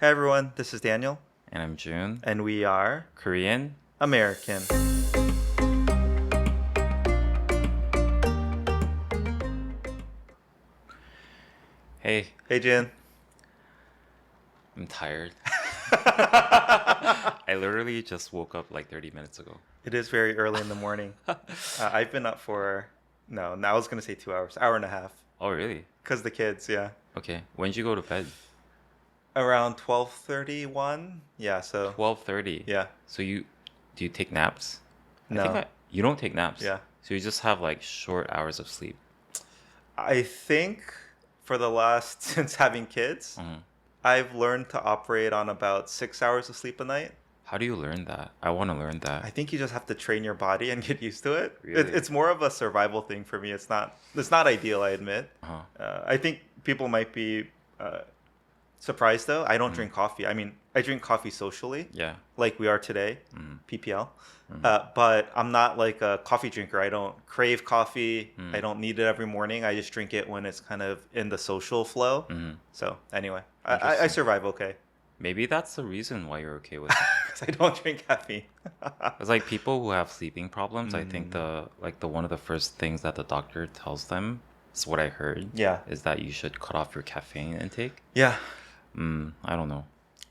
Hey everyone, this is Daniel, And I'm Jun. and we are Korean. American. Hey, Hey Jin. I'm tired. I literally just woke up like 30 minutes ago. It is very early in the morning. I've been up for, no, I was going to say 2 hours, hour and a half. Oh, really? Because the kids, yeah. Okay. When did you go to bed? Around 12:31. Yeah, so, 12:30. yeah. So do you take naps? No, You don't take naps. yeah. So you just have like short hours of sleep. I think for the last, since having kids, Mhm. I've learned to operate on about 6 hours of sleep a night. How do you learn that? I want to learn I that. think you just have to train your body and get used to it. Really? It's more of a survival thing for me. It's not ideal, I admit. Uh-huh. I think people might be surprised though. I don't Mhm. drink coffee. I mean, I drink coffee socially, Yeah. like we are today, Mhm. PPL. Mhm. But I'm not like a coffee drinker. I don't crave coffee. I Mm. don't need it every morning. I just drink it when it's kind of in the social flow. Mhm. So anyway, I Interesting. survive okay Maybe that's the reason why you're okay with it. because I don't drink caffeine. It's like people who have sleeping problems, I think Mm, the one of the first things that the doctor tells them, is what I heard, yeah, is that you should cut off your caffeine intake. yeah. I don't know.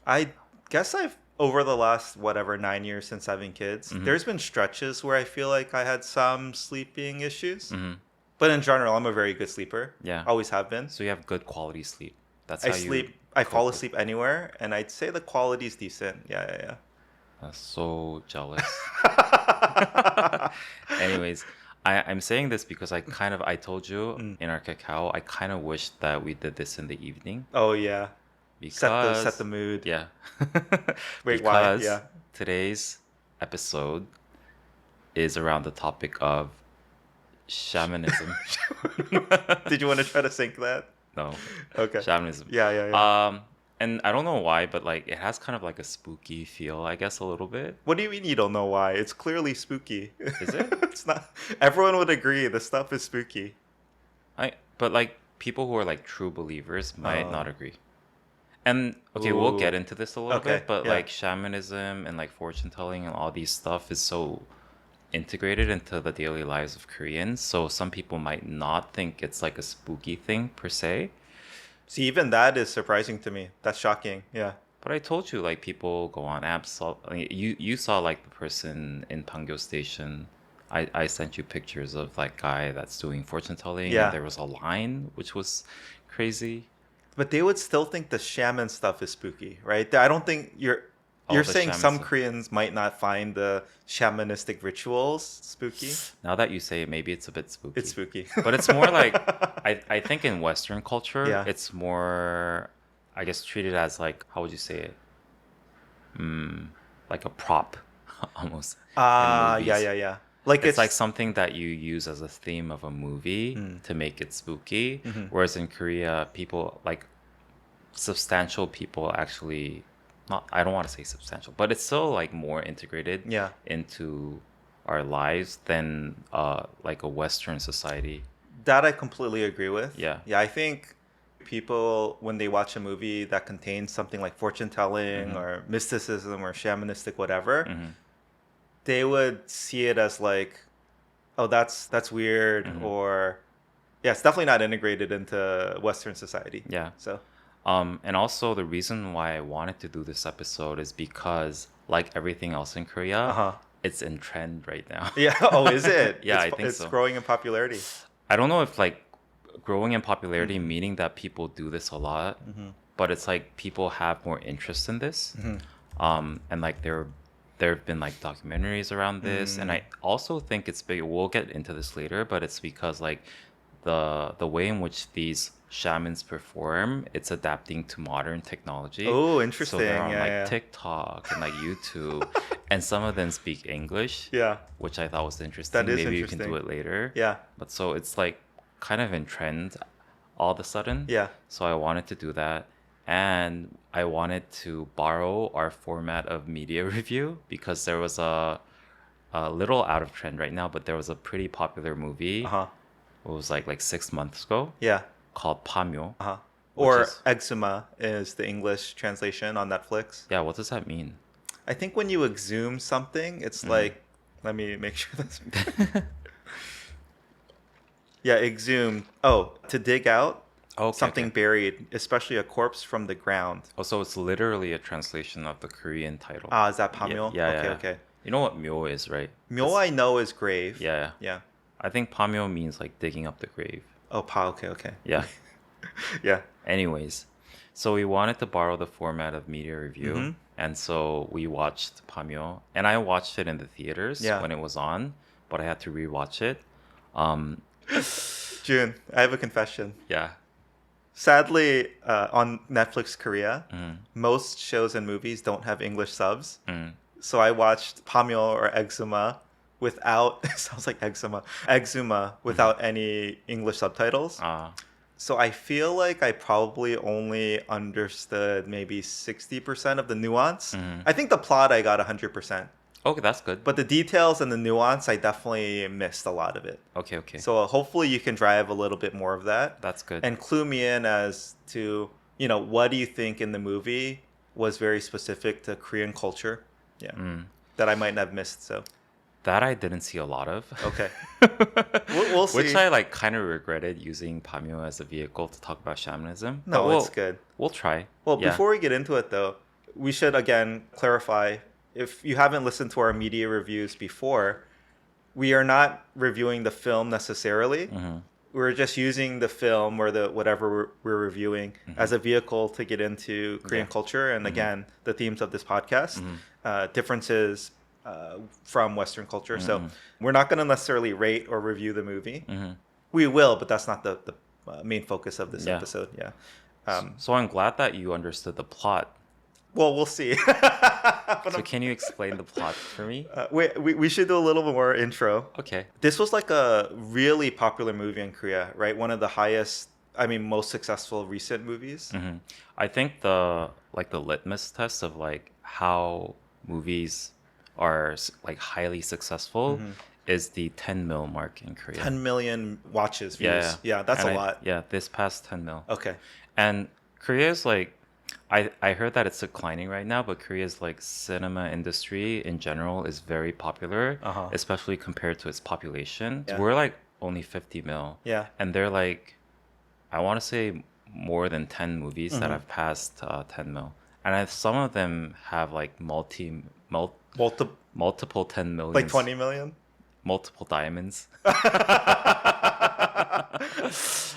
I guess I've over the last whatever 9 years since having kids, Mm-hmm. there's been stretches where I feel like I had some sleeping issues. Mm-hmm. But in general, I'm a very good sleeper. Yeah. Always have been. So you have good quality sleep. That's I how you sleep. I cope fall with. asleep anywhere, and I'd say the quality's decent. Yeah, That's so jealous. yeah. Anyways, I'm saying this because I told you Mm. in our cacao, I kind of wish that we did this in the evening Oh yeah. Set the because, mood. yeah, Wait, why? because Yeah. today's episode is around the topic of shamanism. Did you want to try to sync that? No, Okay. shamanism. Yeah. And I don't know why, but like it has kind of like a spooky feel, I guess, a little bit. What do you mean you don't know why? It's clearly spooky. Is it? It's not. Everyone would agree the stuff is spooky. But like people who are like true believers might not Oh. agree. And okay, we'll get Ooh. into this a little Okay. bit, but Yeah. like shamanism and like fortune telling and all these stuff is so integrated into the daily lives of Koreans. So some people might not think it's like a spooky thing per se. See, even that is surprising to me. That's shocking. Yeah. But I told you, like people go on apps. I mean, you saw like the person in Pangyo Station. I sent you pictures of like guy that's doing fortune telling, Yeah. and there was a line which was crazy. But they would still think the shaman stuff is spooky, right? I don't think you're Oh, you're the saying shaman some stuff. Koreans might not find the shamanistic rituals spooky. Now that you say it, maybe it's a bit spooky. It's spooky. But it's more like I think in Western culture, Yeah. it's more, I guess, treated as like, how would you say it? Like a prop, almost in movies. Yeah. Like It's like something that you use as a theme of a movie Mm. to make it spooky. Mhm. Whereas in Korea, people like substantial people actually, not, I don't want to say substantial, but it's still like more integrated Yeah. into our lives than like a Western society. That I completely agree with. Yeah. Yeah, I think people when they watch a movie that contains something like fortune telling Mhm. or mysticism or shamanistic whatever, Hmm. they would see it as like, oh, that's weird, Mhm. or yeah, it's definitely not integrated into Western society. Yeah. So And also the reason why I wanted to do this episode is because, like everything else in Korea, uh-huh. it's in trend right now. Yeah. Oh, is it? Yeah, it's, I think it's so. growing in popularity. I don't know if like growing in popularity, Mhm. meaning that people do this a lot, Hmm. but it's like people have more interest in this. Hmm. And like there have been like documentaries around this, and I also think it's big. We'll get into this later, but it's because like the way in which these shamans perform, it's adapting to modern technology. Oh, So interesting. they're on Yeah, like yeah. TikTok and like YouTube, and some of them speak English, Yeah. which I thought was interesting. That is Maybe you can do interesting. it later. Yeah. But so it's like kind of in trend all of a sudden. Yeah. So I wanted to do that. And I wanted to borrow our format of media review because there was a little out of trend right now, but there was a pretty popular movie. Uh-huh. It was like 6 months ago Yeah. called Pamyo. Uh-huh. Or is Exhuma is the English translation on Netflix. yeah. What does that mean? I think when you exhume something, it's like, let me make sure that's yeah, exhumed. Oh, to dig out Okay, something okay. buried, especially a corpse from the ground. Oh, so it's literally a translation of the Korean title. Ah, is that Yeah, pamyo? yeah, Okay, yeah. okay. You know what myo is, right? Myo I know is grave. Yeah. Yeah. I think pamyo means like digging up the grave. Oh, pa. Okay, okay. Yeah. Yeah. Anyways, so we wanted to borrow the format of media review, Mm-hmm. and so we watched pamyo, and I watched it in the theaters Yeah. when it was on, but I had to rewatch it. Um, June, I have a confession. yeah. Sadly, on Netflix Korea, Mm, most shows and movies don't have English subs. mm, So I watched Pamyo or Exuma without sounds like Exuma without any English subtitles. uh, So I feel like I probably only understood maybe 60% of the nuance. mm. I think the plot I got 100%. Okay, that's good. But the details and the nuance I definitely missed a lot of it. Okay, okay. So hopefully you can drive a little bit more of that That's good. and clue me in as to, what do you think in the movie was very specific to Korean culture? Yeah. Mm. That I might have missed. So, That I didn't see a lot of. okay. We'll see. Which I like kind of regretted using pamyo as a vehicle to talk about shamanism. No, But it's good. We'll try. Well, Yeah. before we get into it, though, we should again clarify if you haven't listened to our media reviews before, we are not reviewing the film necessarily. Mhm. We're just using the film or the whatever we're reviewing as a vehicle to get into Korean Yeah. culture. And again, the themes of this podcast, Mhm. differences from Western culture. So Mhm. we're not going to necessarily rate or review the movie. Mhm. We will, but that's not the main focus of this Yeah. episode. Yeah. So I'm glad that you understood the plot. Well, we'll see. But So can you explain the plot for me? we should do a little more intro. Okay. This was like a really popular movie in Korea, right? One of the highest, most successful recent movies. Hmm. I think the litmus test of like how movies are like highly successful is the 10 mil mark in Korea. 10 million watches, Yeah, views. Yeah, that's And a lot. Yeah, this past 10 mil. Okay. And Korea's like, I heard that it's declining right now, but Korea's like cinema industry in general is very popular, Uh-huh. especially compared to its population. Yeah. We're like only 50 mil. Yeah. And they're like, I want to say more than 10 movies that Mhm. have passed 10 mil. And some of them have like Multiple, multiple 10 million. like 20 million? Multiple diamonds.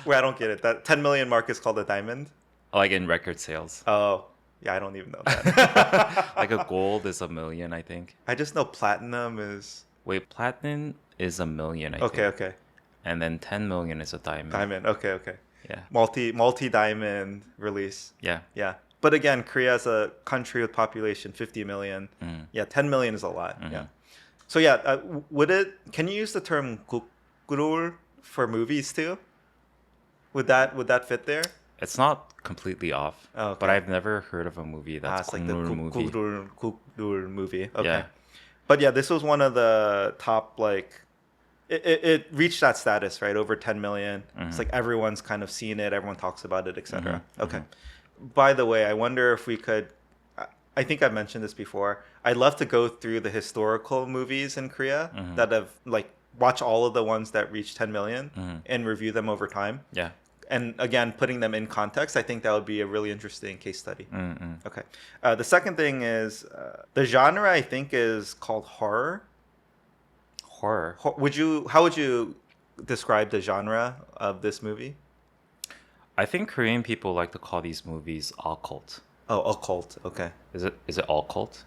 Wait, I don't get it. That 10 million mark is called a diamond? Like in record sales. Oh, yeah, I don't even know that. Like a gold is 1 million, I think. I just know platinum is... Wait, platinum is 1 million, I Okay, think. okay. And then 10 million is a diamond. Diamond, okay, okay. Yeah. Multi diamond release. Yeah. Yeah. But again, Korea is a country with population 50 million. Mm. Yeah, 10 million is a lot. Mhm. Yeah. So yeah, can you use the term gukgurul for movies too? Would that fit there? It's not completely off, Oh, okay. but I've never heard of a movie that's It's like the movie. gukgurul movie. Okay. Yeah. But yeah, this was one of the top, like, it reached that status, right? Over 10 million. It's like everyone's kind of seen it, everyone talks about it, etc. Okay. By the way, I wonder if we could, I think I've mentioned this before. I'd love to go through the historical movies in Korea that have, like, watch all of the ones that reach 10 million and review them over time. Yeah. And again, putting them in context, I think that would be a really interesting case study. Mm-mm. Okay. The second thing is the genre, I think, is called horror. Horror. How would you describe the genre of this movie? I think Korean people like to call these movies occult. Oh, occult. Okay. Is it occult?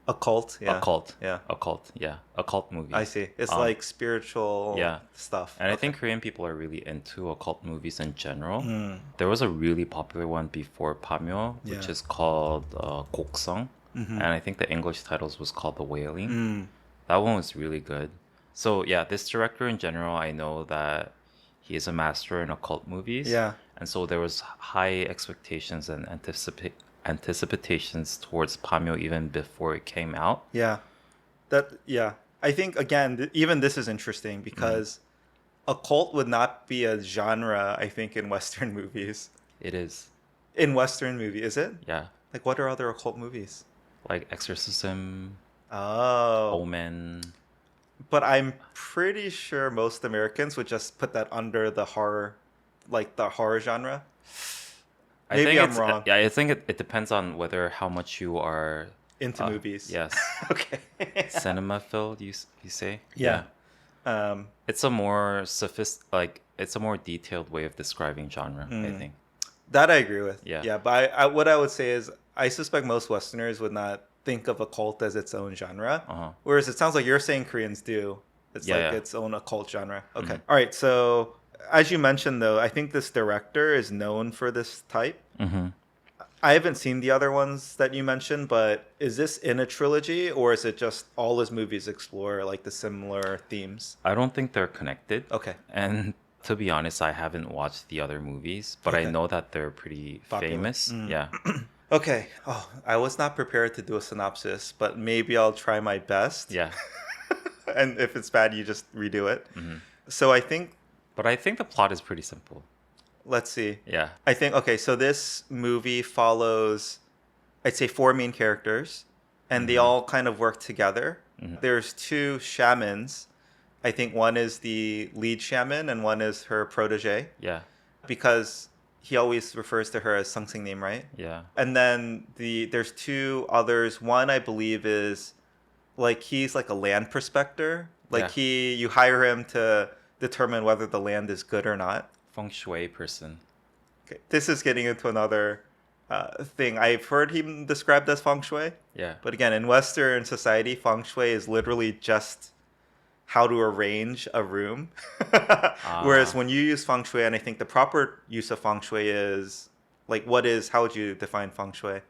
Occult. Yeah. Occult. Yeah. Occult. Yeah. Occult movies. I see. It's Um, like spiritual yeah. stuff. And I Okay. think Korean people are really into occult movies in general. Mm. There was a really popular one before Pamyo, which Yeah. is called Goksong. Mhm. And I think the English titles was called The Wailing. Mm. That one was really good. So yeah, this director in general, I know that he is a master in occult movies. Yeah. And so there was high expectations and anticipations towards Pamyo even before it came out. Yeah. Yeah. I think again, even this is interesting because occult would not be a genre, I think, in Western movies. It is. In Western movie, is it? Yeah. Like, what are other occult movies? Like Exorcism, Oh, Omen. but I'm pretty sure most Americans would just put that under the horror, like the horror genre. I Maybe think I'm it's wrong. yeah, I think it depends on whether how much you are Into movies. yes, Okay. cinema filled you say? Yeah. Um, It's a more like it's a more detailed way of describing genre, I Mm. think. that I agree with. Yeah. Yeah, but what I would say is I suspect most Westerners would not think of occult as its own genre. Uh-huh. Whereas it sounds like you're saying Koreans do. It's Yeah, like yeah. its own occult genre. Okay. Mhm. All right. So as you mentioned, though, I think this director is known for this type. Mhm. I haven't seen the other ones that you mentioned, but is this in a trilogy or is it just all his movies explore like the similar themes? I don't think they're connected. Okay. And to be honest, I haven't watched the other movies, but I Okay. know that they're pretty Popular. famous. Yeah. Okay. Oh, I was not prepared to do a synopsis, but maybe I'll try my best. Yeah. And if it's bad, you just redo it. Mhm. So I think, But I think the plot is pretty simple. let's see. Yeah. I think, okay, so this movie follows, I'd say, four main characters, and they all kind of work together. There's two shamans. I think one is the lead shaman and one is her protege, Yeah. because he always refers to her as Sung name, right? Yeah. And then there's two others. One I believe is like he's like a land prospector. Like Yeah. you hire him to determine whether the land is good or not. Feng shui person. Okay. This is getting into another thing. I've heard him described as feng shui, Yeah. but again, in Western society, feng shui is literally just how to arrange a room. Whereas when you use feng shui, and I think the proper use of feng shui is like, how would you define feng shui?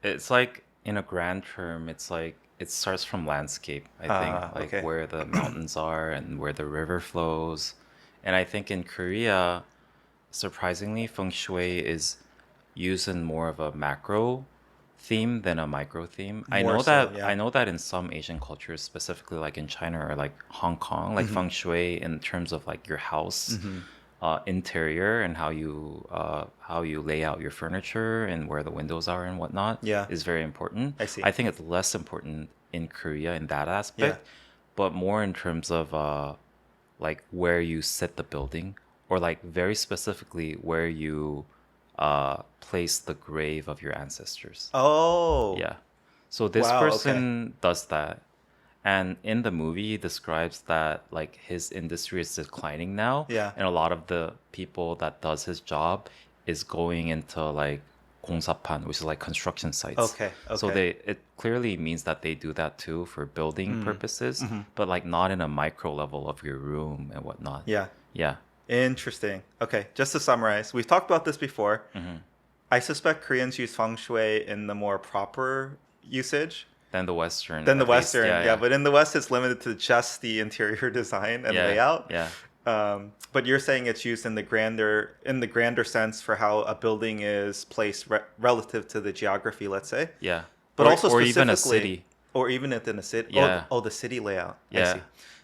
It's like in a grand term, it's like it starts from landscape, I think, like Okay. where the mountains are and where the river flows. And I think in Korea, surprisingly, feng shui is used in more of a macro theme than a micro theme. I More know so, that yeah. I know that in some Asian cultures, specifically like in China or like Hong Kong, like feng shui in terms of like your house interior and how you lay out your furniture and where the windows are and whatnot Yeah. is very important. I see. I think it's less important in Korea in that aspect, but more in terms of like where you set the building or like very specifically where you place the grave of your ancestors. Oh. Yeah. So this Wow, okay. person does that. And in the movie, he describes that like his industry is declining now. Yeah. And a lot of the people that does his job is going into like 공사판, which is like construction sites. Okay, So okay. it clearly means that they do that too for building purposes, but like not in a micro level of your room and whatnot. Yeah. Yeah. Interesting. Okay, just to summarize, we've talked about this before. I suspect Koreans use feng shui in the more proper usage Then the Western. than the at least. Western. Yeah, but in the West, it's limited to just the interior design and Yeah, layout. yeah. But you're saying it's used in the grander sense for how a building is placed relative to the geography, let's say. Yeah. But also or even a specifically- city. Or even within a city. Yeah. Oh, the city layout. I Yeah. see.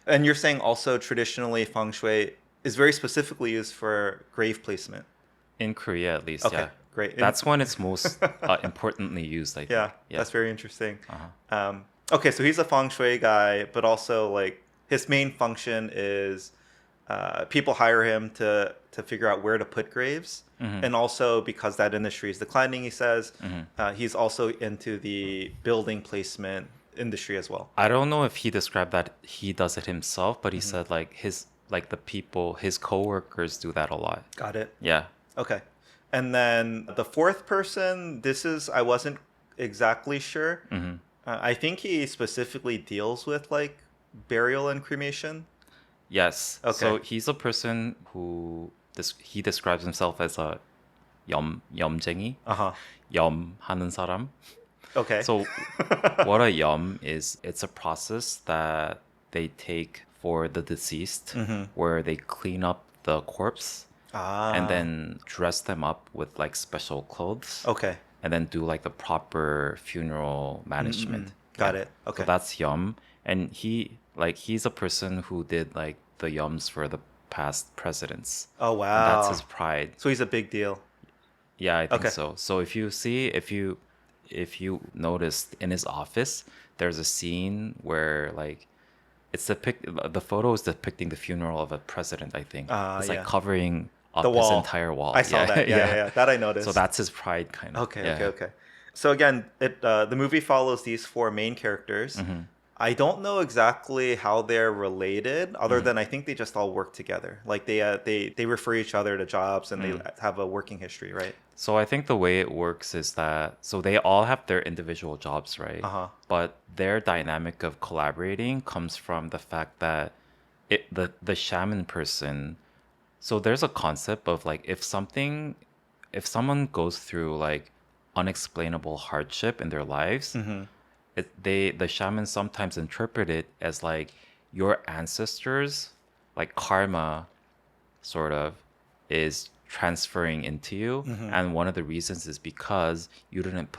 And you're saying also traditionally feng shui is very specifically used for grave placement. In Korea, at least, Okay, yeah. great. That's when it's most importantly used, I think. Yeah, that's very interesting. Uh-huh. Okay, so he's a feng shui guy, but also like his main function is people hire him to figure out where to put graves, and also because that industry is declining, he says he's also into the building placement industry as well. I don't know if he described that he does it himself, but he said like his coworkers do that a lot. Got it. Yeah. Okay. And then the fourth person, I wasn't exactly sure. I think he specifically deals with like burial and cremation. Yes. Okay. So he's a person who he describes himself as a 염쟁이. Uh-huh. 염하는 사람. Okay. So what a yum is, it's a process that they take for the deceased where they clean up the corpse and then dress them up with like special clothes. Okay. And then do like the proper funeral management. Got Yeah. it. Okay. So that's yum. And he's a person who did like the yums for the past presidents. Oh, And wow. that's his pride. So he's a big deal. Yeah, I think Okay. so. So if you noticed in his office, there's a scene where like the photo is depicting the funeral of a president, I think. It's like Yeah. covering The up his wall. entire wall. I saw Yeah, that. Yeah, yeah, yeah. yeah. That I So noticed. that's his pride kind of. Okay, okay, Yeah. okay. So again, the movie follows these four main characters. Mm-hmm. I don't know exactly how they're related, other Mm-hmm. than I think they just all work together. Like they refer each other to jobs and they have a working history, right? So I think the way it works is that so they all have their individual jobs, right? Uh huh. But their dynamic of collaborating comes from the fact that the shaman person. So there's a concept of like if someone goes through like unexplainable hardship in their lives, Mm-hmm. the shamans sometimes interpret it as like your ancestors, like karma, sort of, is transferring into you, Mm-hmm. and one of the reasons is because you didn't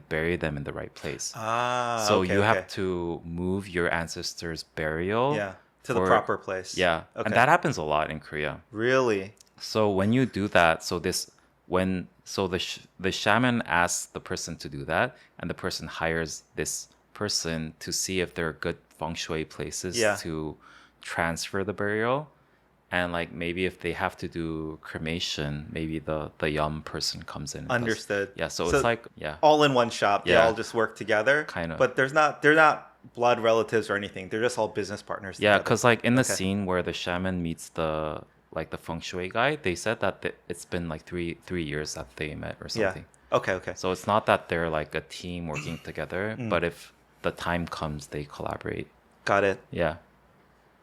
bury them in the right place. Ah, So okay, you okay. have to move your ancestors' burial Yeah, to the for proper place. yeah, and Okay. that happens a lot in Korea. Really? So when you do that, the shaman asks the person to do that, and the person hires this person to see if there are good feng shui places Yeah. to transfer the burial, and like maybe if they have to do cremation, maybe the yum person comes in and Understood. yeah, so So it's like yeah, all in one shop. They Yeah. all just work together. Kind of. But they're not blood relatives or anything. They're just all business partners Yeah, together. because like in the Okay. scene where the shaman meets the feng shui guy, they said that it's been like three years that they met or Yeah. something. Okay, okay. So it's not that they're like a team working together, Mm. but if the time comes, they collaborate. Got it. Yeah,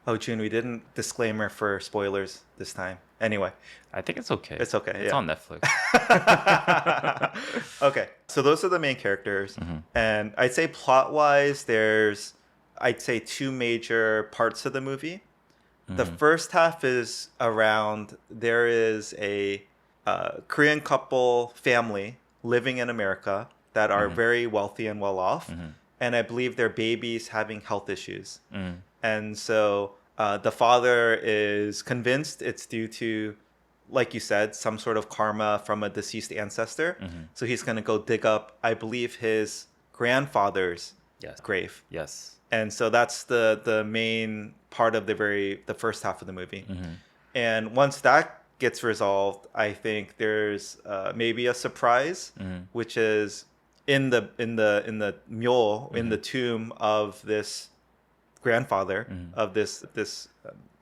Oh, June, we didn't disclaimer for spoilers this time. Anyway, I think it's okay. it's okay. It's Yeah. on Netflix. Okay, so those are the main characters, Mm-hmm. and I'd say plot-wise, I'd say two major parts of the movie. The Mm-hmm. first half is around there is a Korean couple family living in America that are Mm-hmm. very wealthy and well off, Mm-hmm. and I believe their baby's having health issues. Mm. And so the father is convinced it's due to, like you said, some sort of karma from a deceased ancestor. Mhm. So he's going to go dig up, I believe, his grandfather's Yes. grave. Yes. And so that's the main part of the first half of the movie. Mm-hmm. And once that gets resolved, I think there's maybe a surprise, Mm-hmm. which is in the myo, in the tomb of this grandfather Mhm. of this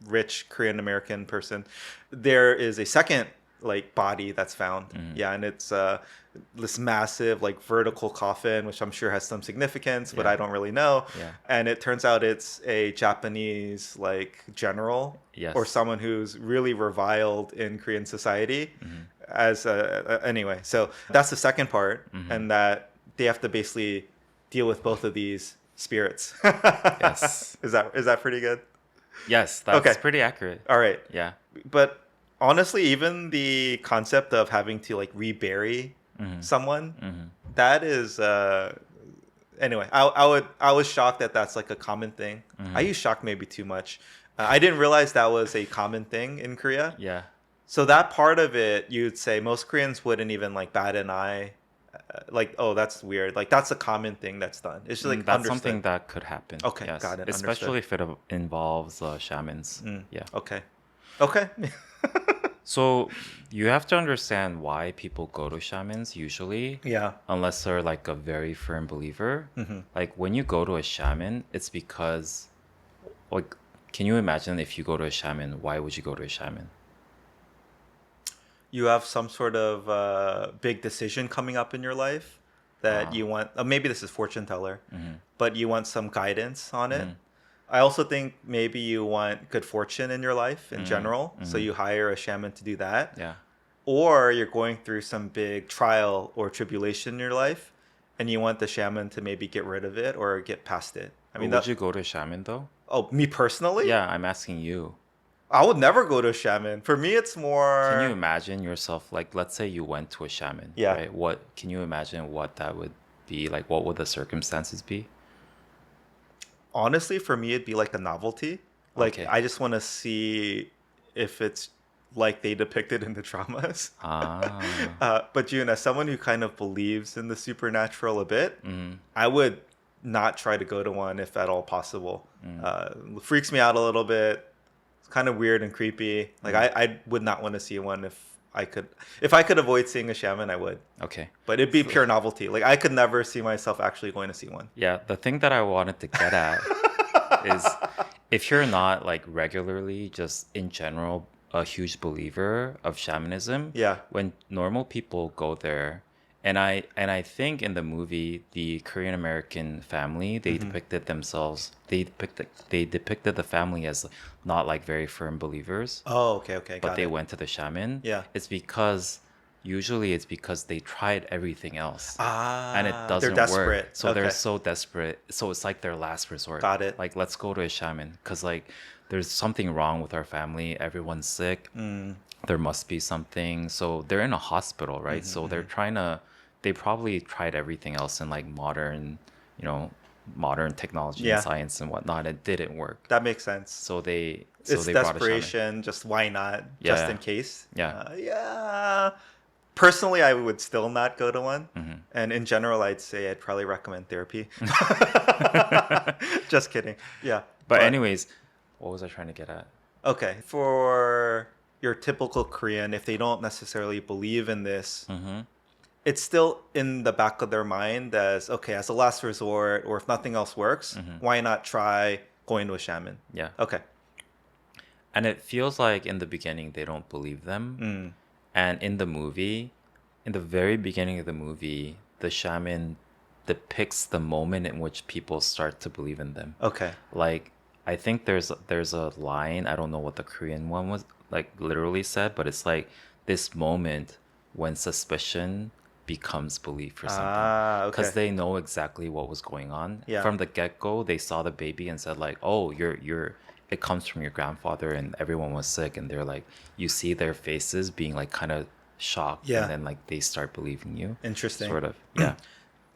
rich Korean American person, there is a second like body that's found. Mhm. Yeah, and it's this massive like vertical coffin, which I'm sure has some significance, but Yeah. I don't really know. Yeah. And it turns out it's a Japanese like general Yes. or someone who's really reviled in Korean society. Mhm. As anyway, so that's the second part, Mhm. and that they have to basically deal with both of these spirits. Yes. Is that pretty good? Yes, that's Okay. pretty accurate. All right. Yeah. But honestly, even the concept of having to like rebury Mhm. someone, Mhm. that is anyway, I was shocked that that's like a common thing. Mhm. I use shocked maybe too much. I didn't realize that was a common thing in Korea. Yeah. So that part of it, you'd say most Koreans wouldn't even like bat an eye. Like, oh, that's weird. Like that's a common thing that's done. It's just like That's understood. something that could happen. Okay, Yes. got it, Especially if it involves shamans. Mm. Yeah. Okay. Okay. So you have to understand why people go to shamans usually, Yeah. unless they're like a very firm believer. Hmm. Like when you go to a shaman, it's because, like, can you imagine if you go to a shaman, why would you go to a shaman? You have some sort of big decision coming up in your life that you want. Maybe this is fortune teller, Mhm. but you want some guidance on it. Mhm. I also think maybe you want good fortune in your life in general, so mhm. you hire a shaman to do that. Yeah. Or you're going through some big trial or tribulation in your life, and you want the shaman to maybe get rid of it or get past it. I mean, Would you go to a shaman though? oh, me personally? Yeah, I'm asking you. I would never go to a shaman. For me, it's more. Can you imagine yourself, like, let's say you went to a shaman, Yeah. right? What can you imagine what that would be? Like, what would the circumstances be? Honestly, for me, it'd be like a novelty. Like, Okay. I just want to see if it's like they depicted in the dramas. Ah. But June, as someone who kind of believes in the supernatural a bit, Mm-hmm. I would not try to go to one if at all possible. Freaks me out a little bit. It's kind of weird and creepy. Like I would not want to see one if I could avoid seeing a shaman, I would. Okay. But it'd be pure novelty. Like I could never see myself actually going to see one. Yeah, the thing that I wanted to get at is if you're not like regularly, just in general, a huge believer of shamanism, Yeah. when normal people go there, and I think in the movie, the Korean American family, they depicted themselves, they depicted the family as not like very firm believers, Oh, okay, but got they it. went to the shaman. Yeah. Usually it's because they tried everything else and it Ah, they're doesn't desperate. work. So they're Okay. so desperate. So it's like their last resort. Got it. Like, let's go to a shaman because like there's something wrong with our family. Everyone's sick. There must be something. So they're in a hospital, right? So they probably tried everything else in like modern technology Yeah. and science and whatnot. It didn't work. That makes sense. So they It's brought a shaman. desperation. Just why not? Just Yeah. in case. Yeah. Yeah. Personally, I would still not go to one. Mm-hmm. And in general, I'd say I'd probably recommend therapy. Just kidding. Yeah. But anyways, what was I trying to get at? Okay. For your typical Korean, if they don't necessarily believe in this, Mm-hmm. it's still in the back of their mind as, okay, as a last resort, or if nothing else works, why not try going to a shaman? Yeah. Okay. And it feels like in the beginning they don't believe them. And in the movie, in the very beginning of the movie, the shaman depicts the moment in which people start to believe in them. Okay. Like, I think there's a line, I don't know what the Korean one was like literally said, but it's like this moment when suspicion becomes belief for something. Ah, okay. Because they know exactly what was going on. Yeah. From the get-go, they saw the baby and said like, oh, you're it comes from your grandfather and everyone was sick, and they're like, you see their faces being like kind of shocked. Yeah. And then like they start believing you. Interesting. Sort of. Yeah.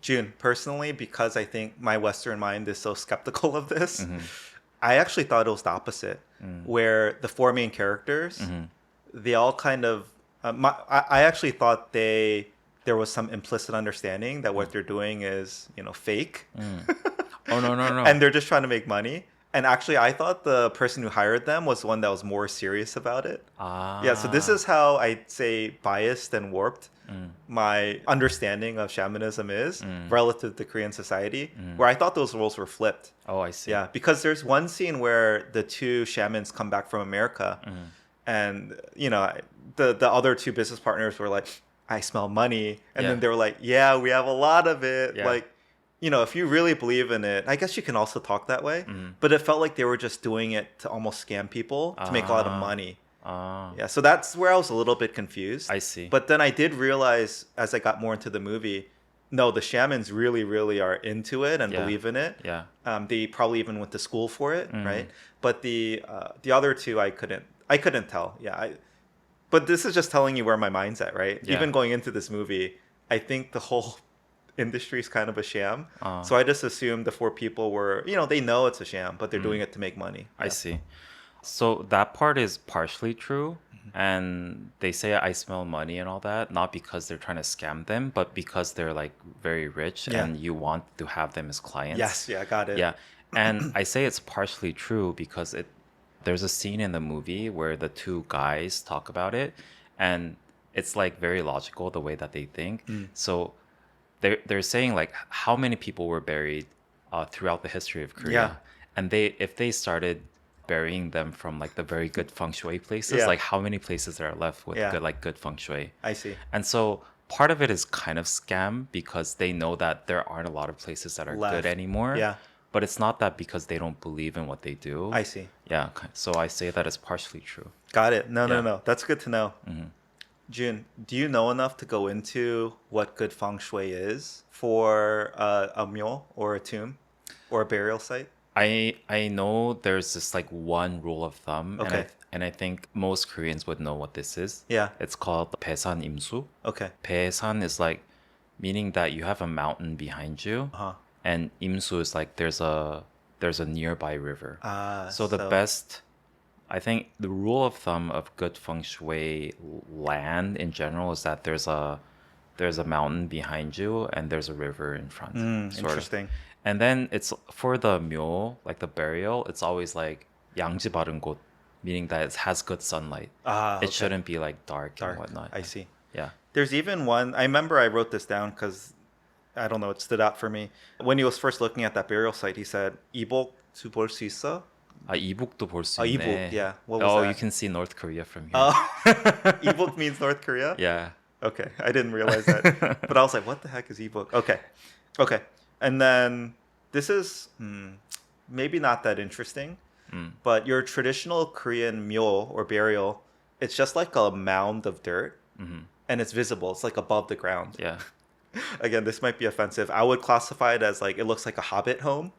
June, personally, because I think my Western mind is so skeptical of this, Mm-hmm. I actually thought it was the opposite, where the four main characters, they all kind of, I actually thought there was some implicit understanding that what they're doing is, fake. Oh, no. And they're just trying to make money. And actually, I thought the person who hired them was the one that was more serious about it. Ah. Yeah, so this is how I'd say biased and warped my understanding of shamanism is relative to Korean society, where I thought those roles were flipped. Oh, I see. Yeah, because there's one scene where the two shamans come back from America, and the other two business partners were like, "I smell money," and Yeah. then they were like, "Yeah, we have a lot of it." Yeah. Like, if you really believe in it, I guess you can also talk that way. But it felt like they were just doing it to almost scam people to make a lot of money. Ah. Yeah, so that's where I was a little bit confused. I see. But then I did realize as I got more into the movie, no, the shamans really, really are into it and Yeah. believe in it. Yeah. They probably even went to school for it, right? But the other two, I couldn't tell. Yeah, but this is just telling you where my mind's at, right? Yeah. Even going into this movie, I think the whole industry is kind of a sham. Ah. So I just assumed the four people were, they know it's a sham, but they're doing it to make money. I Yeah. see. So that part is partially true. And they say I smell money and all that, not because they're trying to scam them, but because they're like very rich Yeah. and you want to have them as clients. Yes, yeah, got it. Yeah. And I say it's partially true because there's a scene in the movie where the two guys talk about it, and it's like very logical the way that they think. So they're saying like how many people were buried throughout the history of Korea. Yeah. And if they started burying them from like the very good feng shui places, Yeah. like how many places there are left with Yeah. good feng shui. I see. And so part of it is kind of scam because they know that there aren't a lot of places that are Left. good anymore. Yeah. But it's not that because they don't believe in what they do. I see. Yeah. So I say that is partially true. Got it. No. Yeah. Mm-hmm. That's good to know. Jun, do you know enough to go into what good feng shui is for a myo or a tomb or a burial site? I know there's just like one rule of thumb, Okay. and I think most Koreans would know what this is. Yeah. It's called Baesan Imsu. Okay. Baesan is like meaning that you have a mountain behind you, and Imsu is like there's a nearby river. Ah, So the best I think the rule of thumb of good feng shui land in general is that there's a mountain behind you and there's a river in front, sort of. Interesting. And then it's for the 묘, like the burial, it's always like 양지 바른 곳, meaning that it has good sunlight. Ah, It okay. shouldn't be like dark and Dark. whatnot. I see. Yeah. There's even one, I remember I wrote this down because I don't know, it stood out for me. When he was first looking at that burial site, he said, 이복 볼 수 있어? 아, 이북도 볼 수 이복, 있네. yeah. What was Oh, that? you can see North Korea from here. Oh, 이복 means North Korea? Yeah. Okay, I didn't realize that. But I was like, what the heck is ebook? Okay. Okay. And then this is maybe not that interesting, but your traditional Korean myo or burial, it's just like a mound of dirt and it's visible. It's like above the ground. Yeah. Again, this might be offensive. I would classify it as like, it looks like a hobbit home.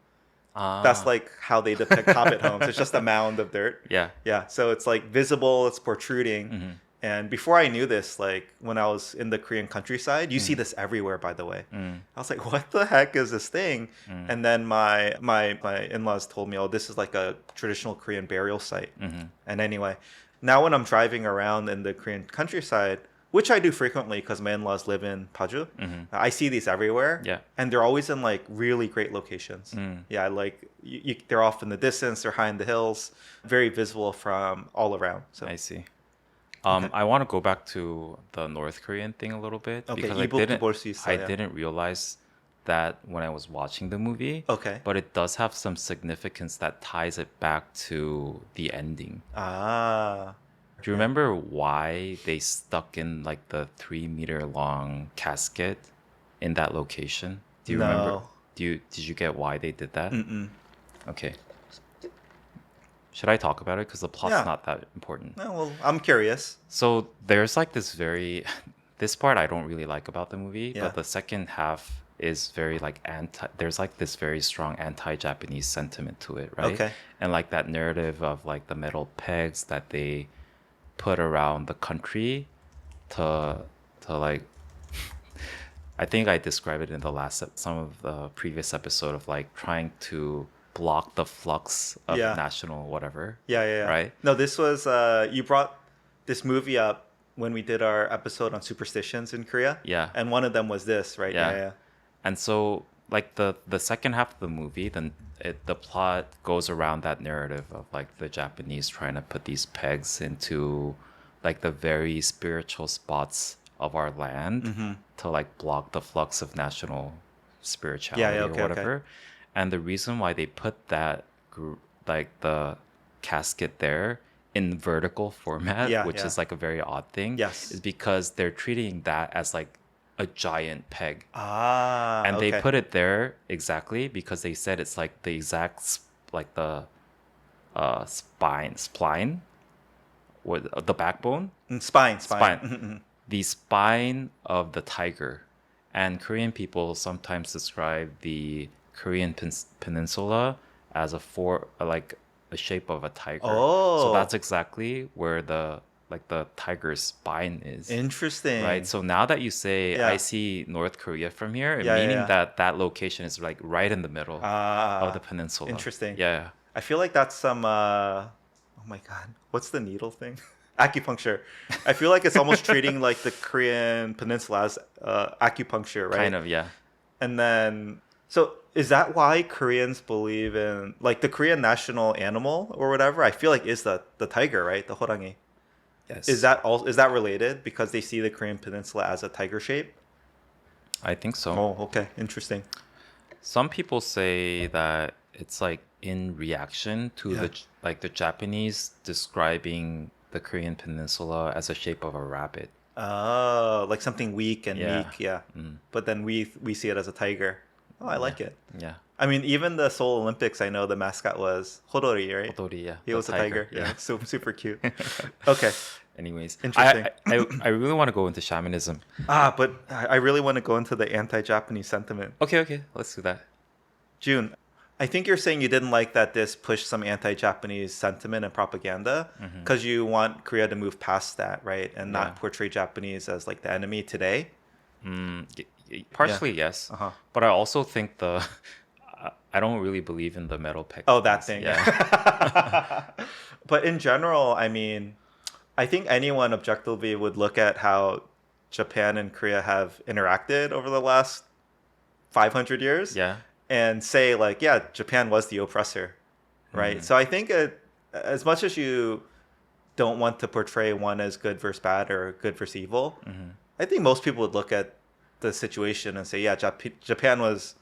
Ah. That's like how they depict hobbit homes. It's just a mound of dirt. Yeah. Yeah. So it's like visible, it's protruding. And before I knew this, like when I was in the Korean countryside, you see this everywhere, by the way. I was like, what the heck is this thing? And then my in-laws told me, oh, this is like a traditional Korean burial site. And anyway, now when I'm driving around in the Korean countryside, which I do frequently because my in-laws live in Paju, I see these everywhere. Yeah. And they're always in like really great locations. Yeah, like they're off in the distance, they're high in the hills, very visible from all around. So I see. I want to go back to the North Korean thing a little bit Okay, because 이북도 볼 수 있어, I yeah. didn't realize that when I was watching the movie. Okay. But it does have some significance that ties it back to the ending. Ah. Do you remember why they stuck in like the 3-meter long casket in that location? Do you remember? No. Did you get why they did that? Mm-mm. Okay. Should I talk about it? Because the plot's Yeah. not that important. No, well, I'm curious. So there's like this part I don't really like about the movie, Yeah. but the second half is very like there's like this very strong anti-Japanese sentiment to it, right? Okay. And like that narrative of like the metal pegs that they put around the country to like I think I described it in the some of the previous episode of like trying to block the flux of Yeah. national whatever. Yeah. Right? No, this was you brought this movie up when we did our episode on superstitions in Korea. Yeah. And one of them was this, right? Yeah. And so like the second half of the movie, then the plot goes around that narrative of like the Japanese trying to put these pegs into like the very spiritual spots of our land to like block the flux of national spirituality okay, or whatever. And the reason why they put that like the casket there in vertical format, which is like a very odd thing, Yes. is because they're treating that as like a giant peg. Ah. And okay. they put it there exactly because they said it's like the exact like the spine or the backbone, Spine. the spine of the tiger. And Korean people sometimes describe the Korean peninsula as like a shape of a tiger. Oh. So that's exactly where the tiger's spine is. Interesting. Right. So now that you say Yeah. I see North Korea from here, Yeah, meaning yeah. that location is like right in the middle of the peninsula. Interesting. Yeah. I feel like that's some oh my god, what's the needle thing? Acupuncture. I feel like it's almost treating like the Korean peninsula as acupuncture, right? Kind of, yeah. And then, so is that why Koreans believe in like the Korean national animal or whatever? I feel like is the tiger, right? The horangi. Yes. Is that related because they see the Korean peninsula as a tiger shape? I think so. Oh, okay, interesting. Some people say that it's like in reaction to Yeah. the Japanese describing the Korean peninsula as a shape of a rabbit. Oh, like something weak and Yeah. meek, yeah. But then we see it as a tiger. Oh, I like it. Yeah. I mean, even the Seoul Olympics, I know the mascot was Hodori, right? Hodori, yeah. He the was a tiger. Yeah, Yeah. so super cute. Okay. Anyways, Interesting. I really want to go into shamanism. But I really want to go into the anti-Japanese sentiment. Okay, let's do that. June, I think you're saying you didn't like that this pushed some anti-Japanese sentiment and propaganda because you want Korea to move past that, right? And Yeah. not portray Japanese as like the enemy today. Partially, yes. Uh-huh. But I also think I don't really believe in the metal peg. Oh, that thing. Yeah. But in general, I mean, I think anyone objectively would look at how Japan and Korea have interacted over the last 500 years Yeah. and say, like, yeah, Japan was the oppressor, right? So I think as much as you don't want to portray one as good versus bad or good versus evil, I think most people would look at the situation and say, yeah, Japan was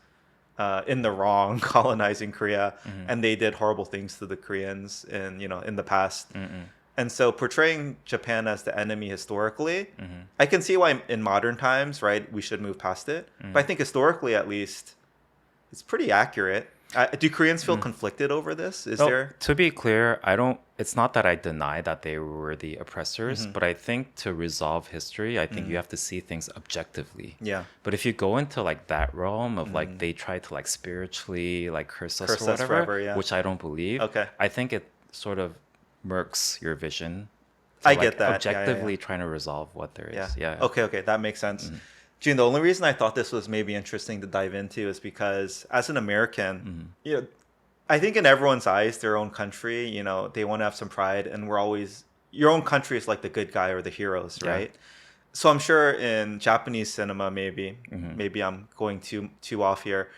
in the wrong colonizing Korea, and they did horrible things to the Koreans in the past. And so portraying Japan as the enemy historically, I can see why in modern times, right, we should move past it. But I think historically, at least, it's pretty accurate. Do Koreans feel conflicted over this? Is No, there? to be clear, I don't. It's not that I deny that they were the oppressors, but I think to resolve history, I think you have to see things objectively. Yeah. But if you go into like that realm of like they try to like spiritually like curse us Curse or us whatever, forever, yeah. which I don't believe. Okay. I think it sort of murks your vision. I to, get like, that. Yeah, objectively yeah. trying to resolve what there Yeah. is. Yeah. Okay, that makes sense. June, the only reason I thought this was maybe interesting to dive into is because as an American, I think in everyone's eyes, their own country, they want to have some pride, and your own country is like the good guy or the heroes, Yeah. right? So I'm sure in Japanese cinema, maybe I'm going too off here.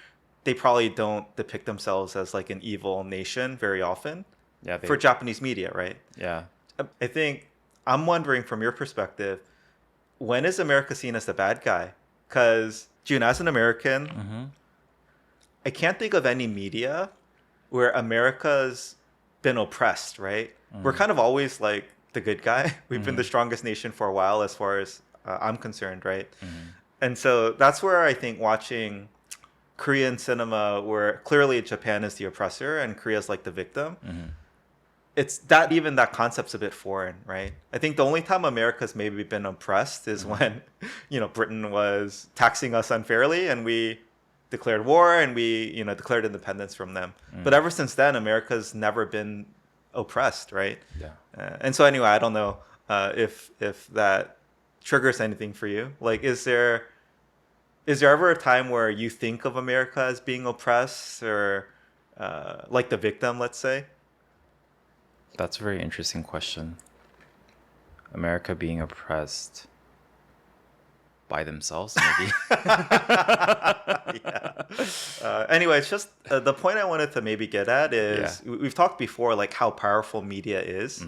They probably don't depict themselves as like an evil nation very often Yeah. for Japanese media, right? Yeah. I think I'm wondering from your perspective, when is America seen as the bad guy? Because June, as an American, I can't think of any media where America's been oppressed, right? We're kind of always like the good guy. We've been the strongest nation for a while, as far as I'm concerned, right? And so that's where I think watching Korean cinema, where clearly Japan is the oppressor and Korea's like the victim, it's that even that concept's a bit foreign, right? I think the only time America's maybe been oppressed is when, Britain was taxing us unfairly and we declared war and we, declared independence from them. But ever since then, America's never been oppressed, right? Yeah. And so anyway, I don't know if that triggers anything for you. Like, is there ever a time where you think of America as being oppressed or like the victim, let's say? That's a very interesting question. America being oppressed by themselves, maybe. Yeah. Anyway, it's just the point I wanted to maybe get at is we've talked before, like how powerful media is.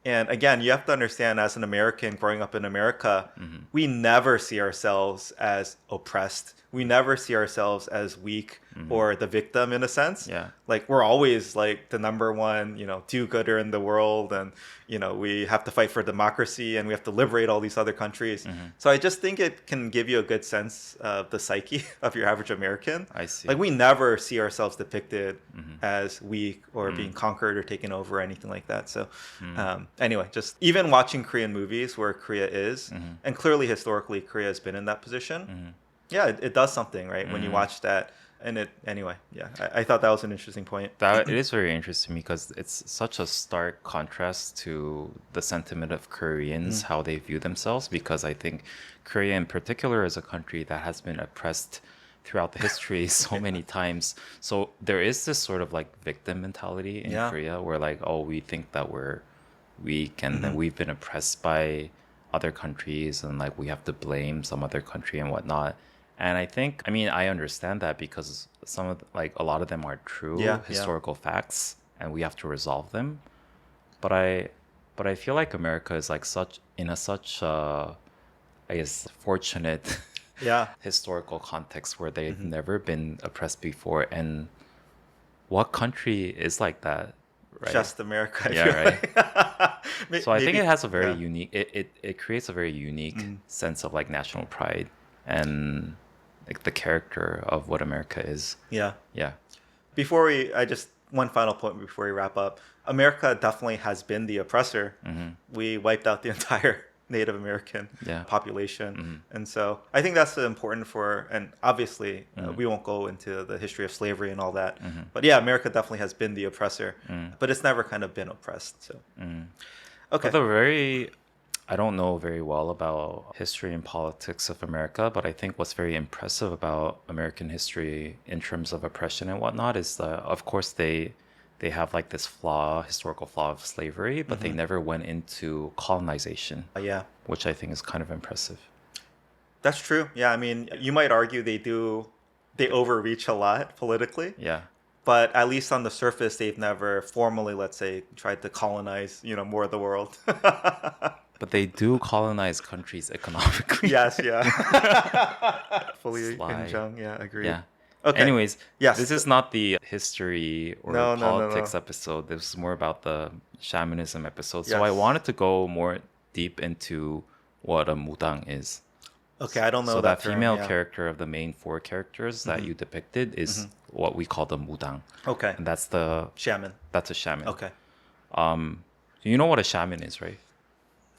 And again, you have to understand, as an American growing up in America, we never see ourselves as oppressed. We never see ourselves as weak or the victim in a sense. Yeah. Like, we're always like the number one, do-gooder in the world. And, we have to fight for democracy and we have to liberate all these other countries. So I just think it can give you a good sense of the psyche of your average American. I see. Like, we never see ourselves depicted as weak or being conquered or taken over or anything like that. So anyway, just even watching Korean movies where Korea is, and clearly historically Korea has been in that position. Yeah, it does something, right? When you watch that. And I thought that was an interesting point. That it is very interesting because it's such a stark contrast to the sentiment of Koreans, how they view themselves, because I think Korea in particular is a country that has been oppressed throughout the history so many times. So there is this sort of like victim mentality in Korea where like, oh, we think that we're weak and then we've been oppressed by other countries and like we have to blame some other country and whatnot. And I understand that because a lot of them are true historical facts and we have to resolve them. But I feel like America is like such I guess fortunate historical context where they've never been oppressed before. And what country is like that? Right? Just America. Right. So I think it has a very unique, it creates a very unique sense of like national pride and like the character of what America is. Yeah. One final point before we wrap up. America definitely has been the oppressor. We wiped out the entire Native American population. And so I think that's important and obviously we won't go into the history of slavery and all that. But yeah, America definitely has been the oppressor, but it's never kind of been oppressed. So, okay. I don't know very well about history and politics of America, but I think what's very impressive about American history in terms of oppression and whatnot is that, of course, they they have like this historical flaw of slavery, but they never went into colonization, Yeah. which I think is kind of impressive. That's true. Yeah, I mean, you might argue they overreach a lot politically, Yeah. but at least on the surface, they've never formally, let's say, tried to colonize, more of the world. But they do colonize countries economically. Yes, yeah. Fully in Sly. Jung, yeah, agreed. Yeah. Okay. Anyways, Yes. this is not the history or No, no, no, politics no. episode. This is more about the shamanism episode. So Yes. I wanted to go more deep into what a mudang is. Okay, I don't know So that that term, female yeah. character of the main four characters that you depicted is what we call the mudang. Okay. And that's Shaman. a shaman. Okay. You know what a shaman is, right?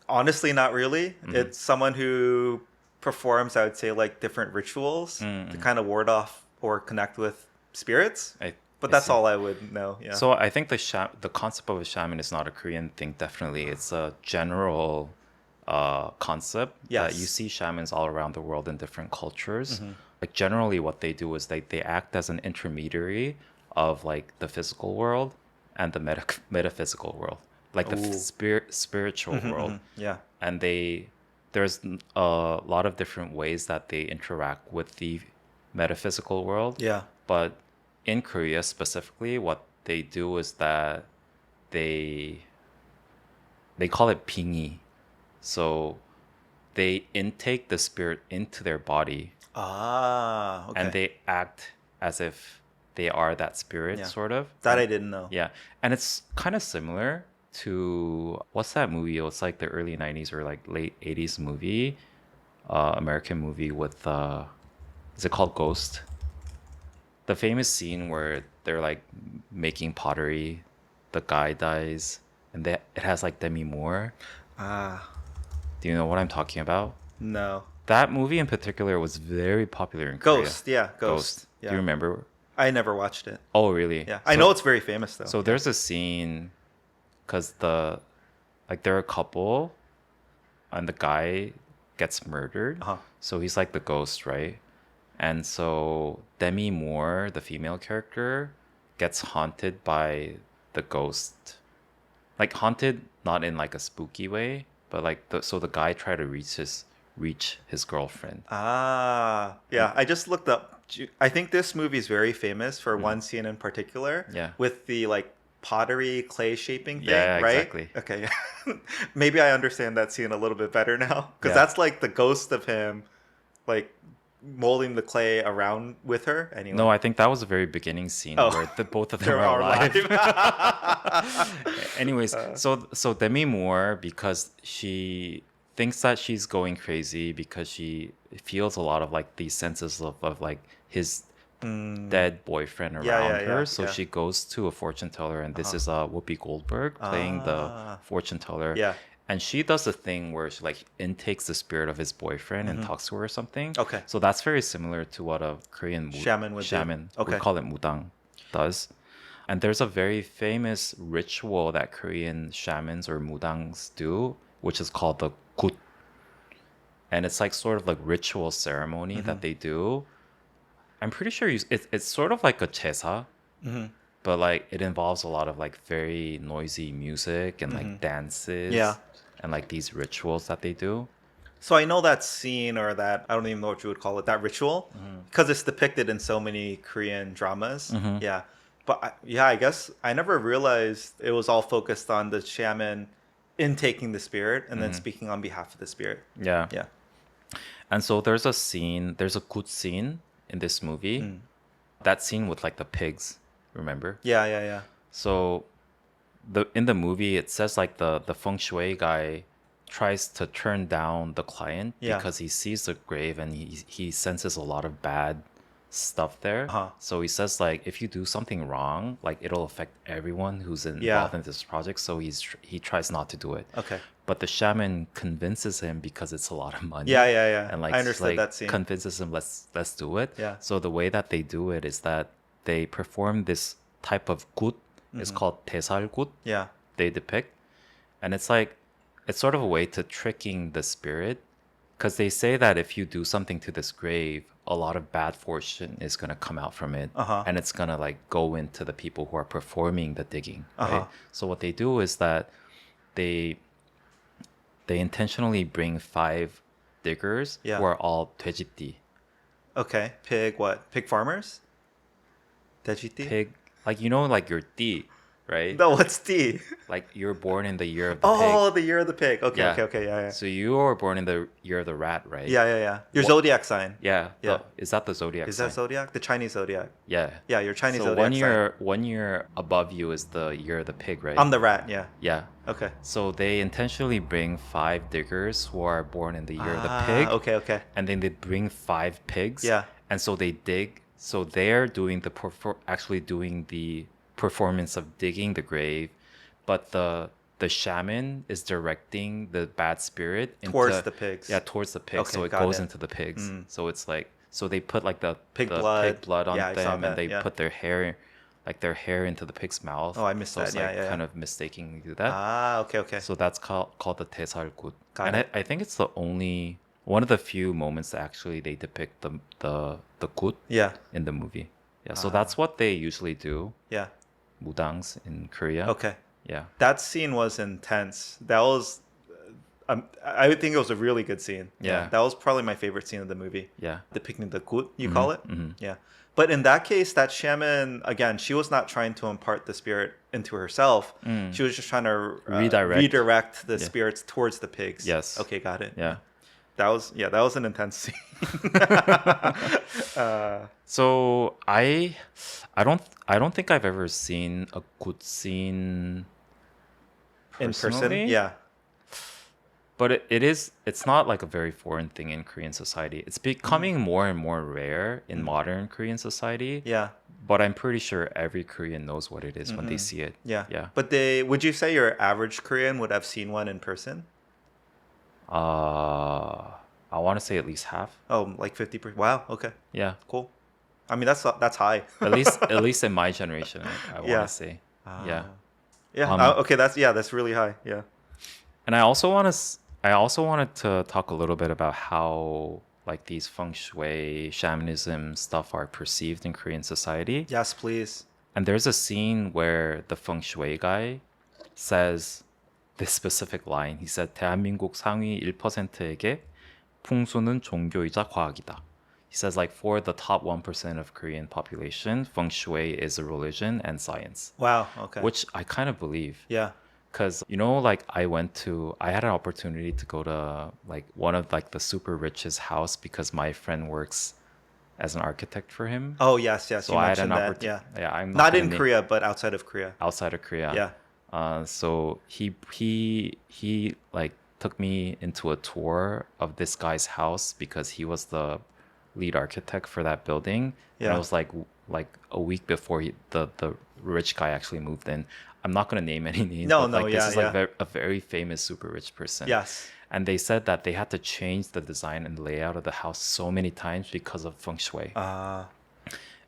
Honestly, not really. It's someone who performs, I would say, like different rituals to kind of ward off or connect with spirits. But that's see. all I would know. Yeah. So I think the concept of a shaman is not a Korean thing. Definitely, it's a general concept that you Yes. see shamans all around the world in different cultures. Like generally, what they do is they act as an intermediary of like the physical world and the metaphysical world, like the spiritual world. Yeah. And there's a lot of different ways that they interact with the metaphysical world. Yeah. But in Korea specifically, what they do is that they call it pingi. So they intake the spirit into their body Ah, okay. and they act as if they are that spirit, Yeah. sort of. That I didn't know. Yeah. And it's kind of similar to what's that movie? It's like the early 90s or like late 80s movie, American movie with is it called Ghost? The famous scene where they're like making pottery, the guy dies, and it has like Demi Moore. Ah, Do you know what I'm talking about? no. That movie in particular was very popular in Ghost, Korea. yeah, Ghost. Yeah. Do you remember? I never watched it. Oh, really? Yeah. I know it's very famous though. So there's a scene because they're a couple and the guy gets murdered. Uh-huh. So he's like the ghost, right? And so Demi Moore, the female character, gets haunted by the ghost. Like haunted not in like a spooky way, but like so the guy tried to reach his girlfriend. Ah, yeah. I just looked up. I think this movie is very famous for one scene in particular. Yeah. With the like pottery clay shaping thing, Yeah, right? exactly. Okay. Maybe I understand that scene a little bit better now because Yeah. that's like the ghost of him, like molding the clay around with her. Anyway. No, I think that was the very beginning scene Oh. where both of them They're are alive. alive. Anyways, so Demi Moore, because she thinks that she's going crazy because she feels a lot of like these senses of like his dead boyfriend around Yeah, her. yeah, So yeah. she goes to a fortune teller, and this is Whoopi Goldberg playing the Ah. fortune teller. Yeah. And she does a thing where she like intakes the spirit of his boyfriend and talks to her or something. Okay. So that's very similar to what a Korean Shaman would do. Okay. we call it mudang, does. And there's a very famous ritual that Korean shamans or mudangs do, which is called the gut. And it's like sort of like ritual ceremony that they do. I'm pretty sure it's sort of like a chesa, but like it involves a lot of like very noisy music and like dances. Yeah. And like these rituals that they do. So I know that scene or that, I don't even know what you would call it, that ritual, because it's depicted in so many Korean dramas. Yeah. But I guess I never realized it was all focused on the shaman intaking the spirit and then speaking on behalf of the spirit. Yeah. Yeah. And so there's a good scene in this movie. That scene with like the pigs, remember? Yeah. So in the movie it says like the feng shui guy tries to turn down the client because he sees the grave and he senses a lot of bad stuff there. So he says like if you do something wrong, like it'll affect everyone who's involved in this project. So he tries not to do it. Okay. But the shaman convinces him because it's a lot of money. Yeah. And like I understood like, that scene. convinces him let's do it. Yeah. So the way that they do it is that they perform this type of 굿. It's called 대살굿. Yeah. They depict, and it's like it's sort of a way to tricking the spirit Because they say that if you do something to this grave, a lot of bad fortune is going to come out from it. Uh-huh. And it's going to like go into the people who are performing the digging. Right? Uh-huh. So what they do is that they intentionally bring 5 diggers Yeah. who are all 돼지띠. Okay. Pig what? Pig farmers? 돼지띠? Pig, like, you know, like your 띠, right? No, what's 띠? Like you're born in the year of the Oh, pig. the year of the pig. Okay, Yeah. okay. Yeah. So you were born in the year of the rat, right? Yeah. Your What- zodiac sign. Yeah. Yeah. Is that the zodiac Is sign? that zodiac? The Chinese zodiac. Yeah. Yeah, your Chinese So zodiac sign. one year above you is the year of the pig, right? I'm the rat, yeah. Yeah. Okay. So they intentionally bring 5 diggers who are born in the year of the pig, Okay. and then they bring 5 pigs. Yeah. And so they dig. So they're doing actually doing the performance of digging the grave, but the shaman is directing the bad spirit Towards the pigs. Yeah, towards the pigs. Okay, So it got goes it. into the pigs. Mm. So it's like, so they put like the Pig the blood. pig blood on Yeah, I saw them, that, and they yeah. put their hair into the pig's mouth. Oh, I missed so that. It's Yeah, like yeah. kind of mistakenly do that. Okay. So that's called the 대살굿. Got And it. I think it's the only one of the few moments that actually they depict the 굿 Yeah. in the movie. Yeah, so that's what they usually do. Yeah. Mudangs in Korea. Okay. Yeah. That scene was intense. That was I would think it was a really good scene. Yeah. That was probably my favorite scene of the movie. Yeah. Depicting the gut, you call it? mhm. Yeah. But in that case, that shaman, again, she was not trying to impart the spirit into herself. She was just trying to redirect the spirits towards the pigs. Yes. Okay, got it. Yeah. That was an intense scene. So I don't think I've ever seen a good scene In person? personally. Yeah. But it's not like a very foreign thing in Korean society. It's becoming more and more rare in modern Korean society. Yeah. But I'm pretty sure every Korean knows what it is when they see it. Yeah. Yeah. But would you say your average Korean would have seen one in person? I want to say at least half. Oh, like 50%. Wow. Okay. Yeah. Cool. I mean, that's high. At least in my generation, I want Yeah. to say. Yeah. Yeah. Okay. That's really high. Yeah. And I also wanted to talk a little bit about how like these feng shui, shamanism stuff are perceived in Korean society. Yes, please. And there's a scene where the feng shui guy says this specific line. He said, 대한민국 상위 1%에게 풍수는 종교이자 과학이다. He says, like, for the top 1% of Korean population, feng shui is a religion and science. Wow. Okay. Which I kind of believe. Yeah. Because, you know, like I had an opportunity to go to like one of like the super rich's house because my friend works as an architect for him. Oh, yes. So You I had mentioned an that. opportunity. Yeah. Yeah, I'm Not gonna in Korea, but outside of Korea. outside of Korea. Yeah. So he like took me into a tour of this guy's house because he was the lead architect for that building. And Yeah. it was like a week before the rich guy actually moved in. I'm not gonna name any names. No, but no, like yeah, this is like yeah. a very famous super rich person. Yes. And they said that they had to change the design and layout of the house so many times because of feng shui.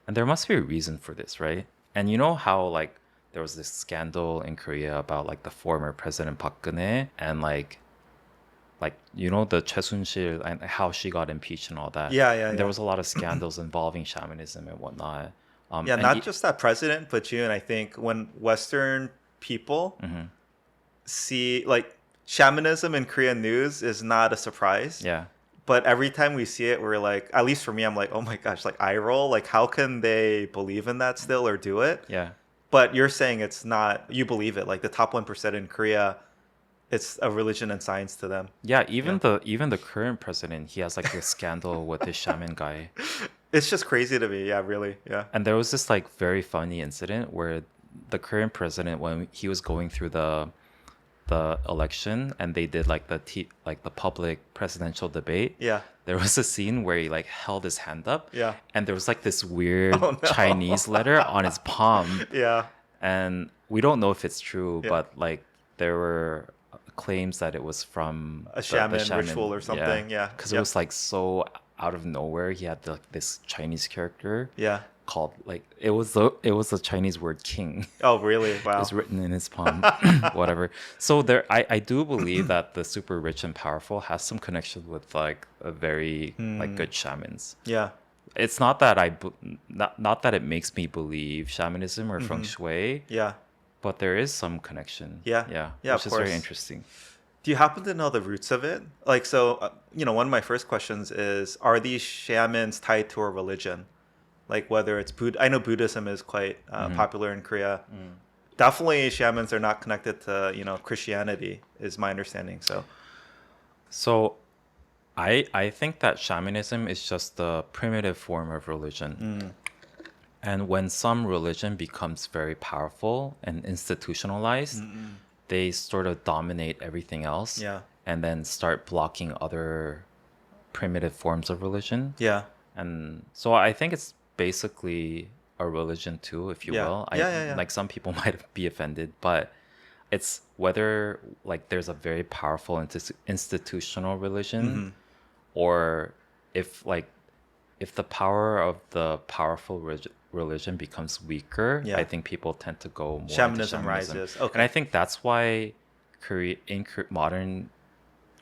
And there must be a reason for this, right? And you know how like there was this scandal in Korea about like the former president Park Geun-hye and like you know the Choi Soon-sil and how she got impeached and all that. Yeah. And there was a lot of scandals involving shamanism and whatnot. Yeah, and not just that president, but Jun, I think when Western people Mm-hmm. see, like, shamanism in Korean news is not a surprise. Yeah. But every time we see it, we're like, at least for me, I'm like, oh my gosh, like, eye roll. Like, how can they believe in that still or do it? Yeah. But you're saying it's not, you believe it. Like, the top 1% in Korea, it's a religion and science to them. Yeah, even the current president, he has like a scandal with his shaman guy. It's just crazy to me. Yeah, really. Yeah. And there was this like very funny incident where the current president, when he was going through the election and they did like the public presidential debate. Yeah. There was a scene where he like held his hand up. Yeah. And there was like this weird Oh, no. Chinese letter on his palm. Yeah. And we don't know if it's true, Yeah. but like there were claims that it was from A shaman ritual or something. Yeah. because Yep. it was like so out of nowhere he had this Chinese character Yeah. called like it was the Chinese word king. Oh, really? Wow. It's written in his palm, whatever. So I do believe that the super rich and powerful has some connection with like a very like good shamans. Yeah. It's not that not that it makes me believe shamanism or feng shui, Yeah. but there is some connection. Yeah. Yeah, Yeah, which of is very course. interesting. Do you happen to know the roots of it? Like, so, one of my first questions is, are these shamans tied to a religion? Like, whether it's I know Buddhism is quite popular in Korea. Definitely, shamans are not connected to, Christianity, is my understanding. So I think that shamanism is just the primitive form of religion. And when some religion becomes very powerful and institutionalized, they sort of dominate everything else Yeah. and then start blocking other primitive forms of religion. Yeah. And so I think it's basically a religion too, if you Yeah. will. Yeah. Like some people might be offended, but it's whether like there's a very powerful institutional religion or if the power of the powerful religion becomes weaker, Yeah. I think people tend to go more into Shamanism rises. Okay. And I think that's why modern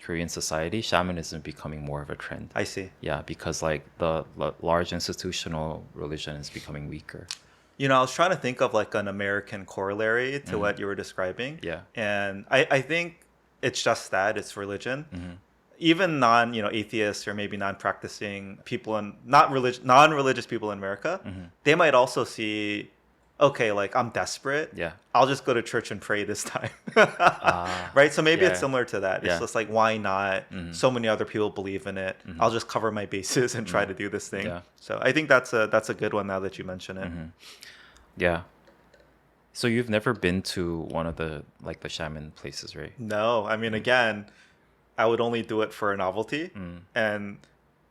Korean society, shamanism is becoming more of a trend. I see. Yeah, because like the large institutional religion is becoming weaker. I was trying to think of like an American corollary to what you were describing. Yeah. And I think it's just that, it's religion. Even atheists or maybe non-practicing people and non-religious people in America, they might also see, okay, like I'm desperate. Yeah. I'll just go to church and pray this time. Right? So maybe it's yeah. similar to that. It's Yeah. just like, why not? So many other people believe in it. I'll just cover my bases and try to do this thing. Yeah. So I think that's a good one now that you mention it. Yeah. So you've never been to one of the shaman places, right? No, I mean, again, I would only do it for a novelty, and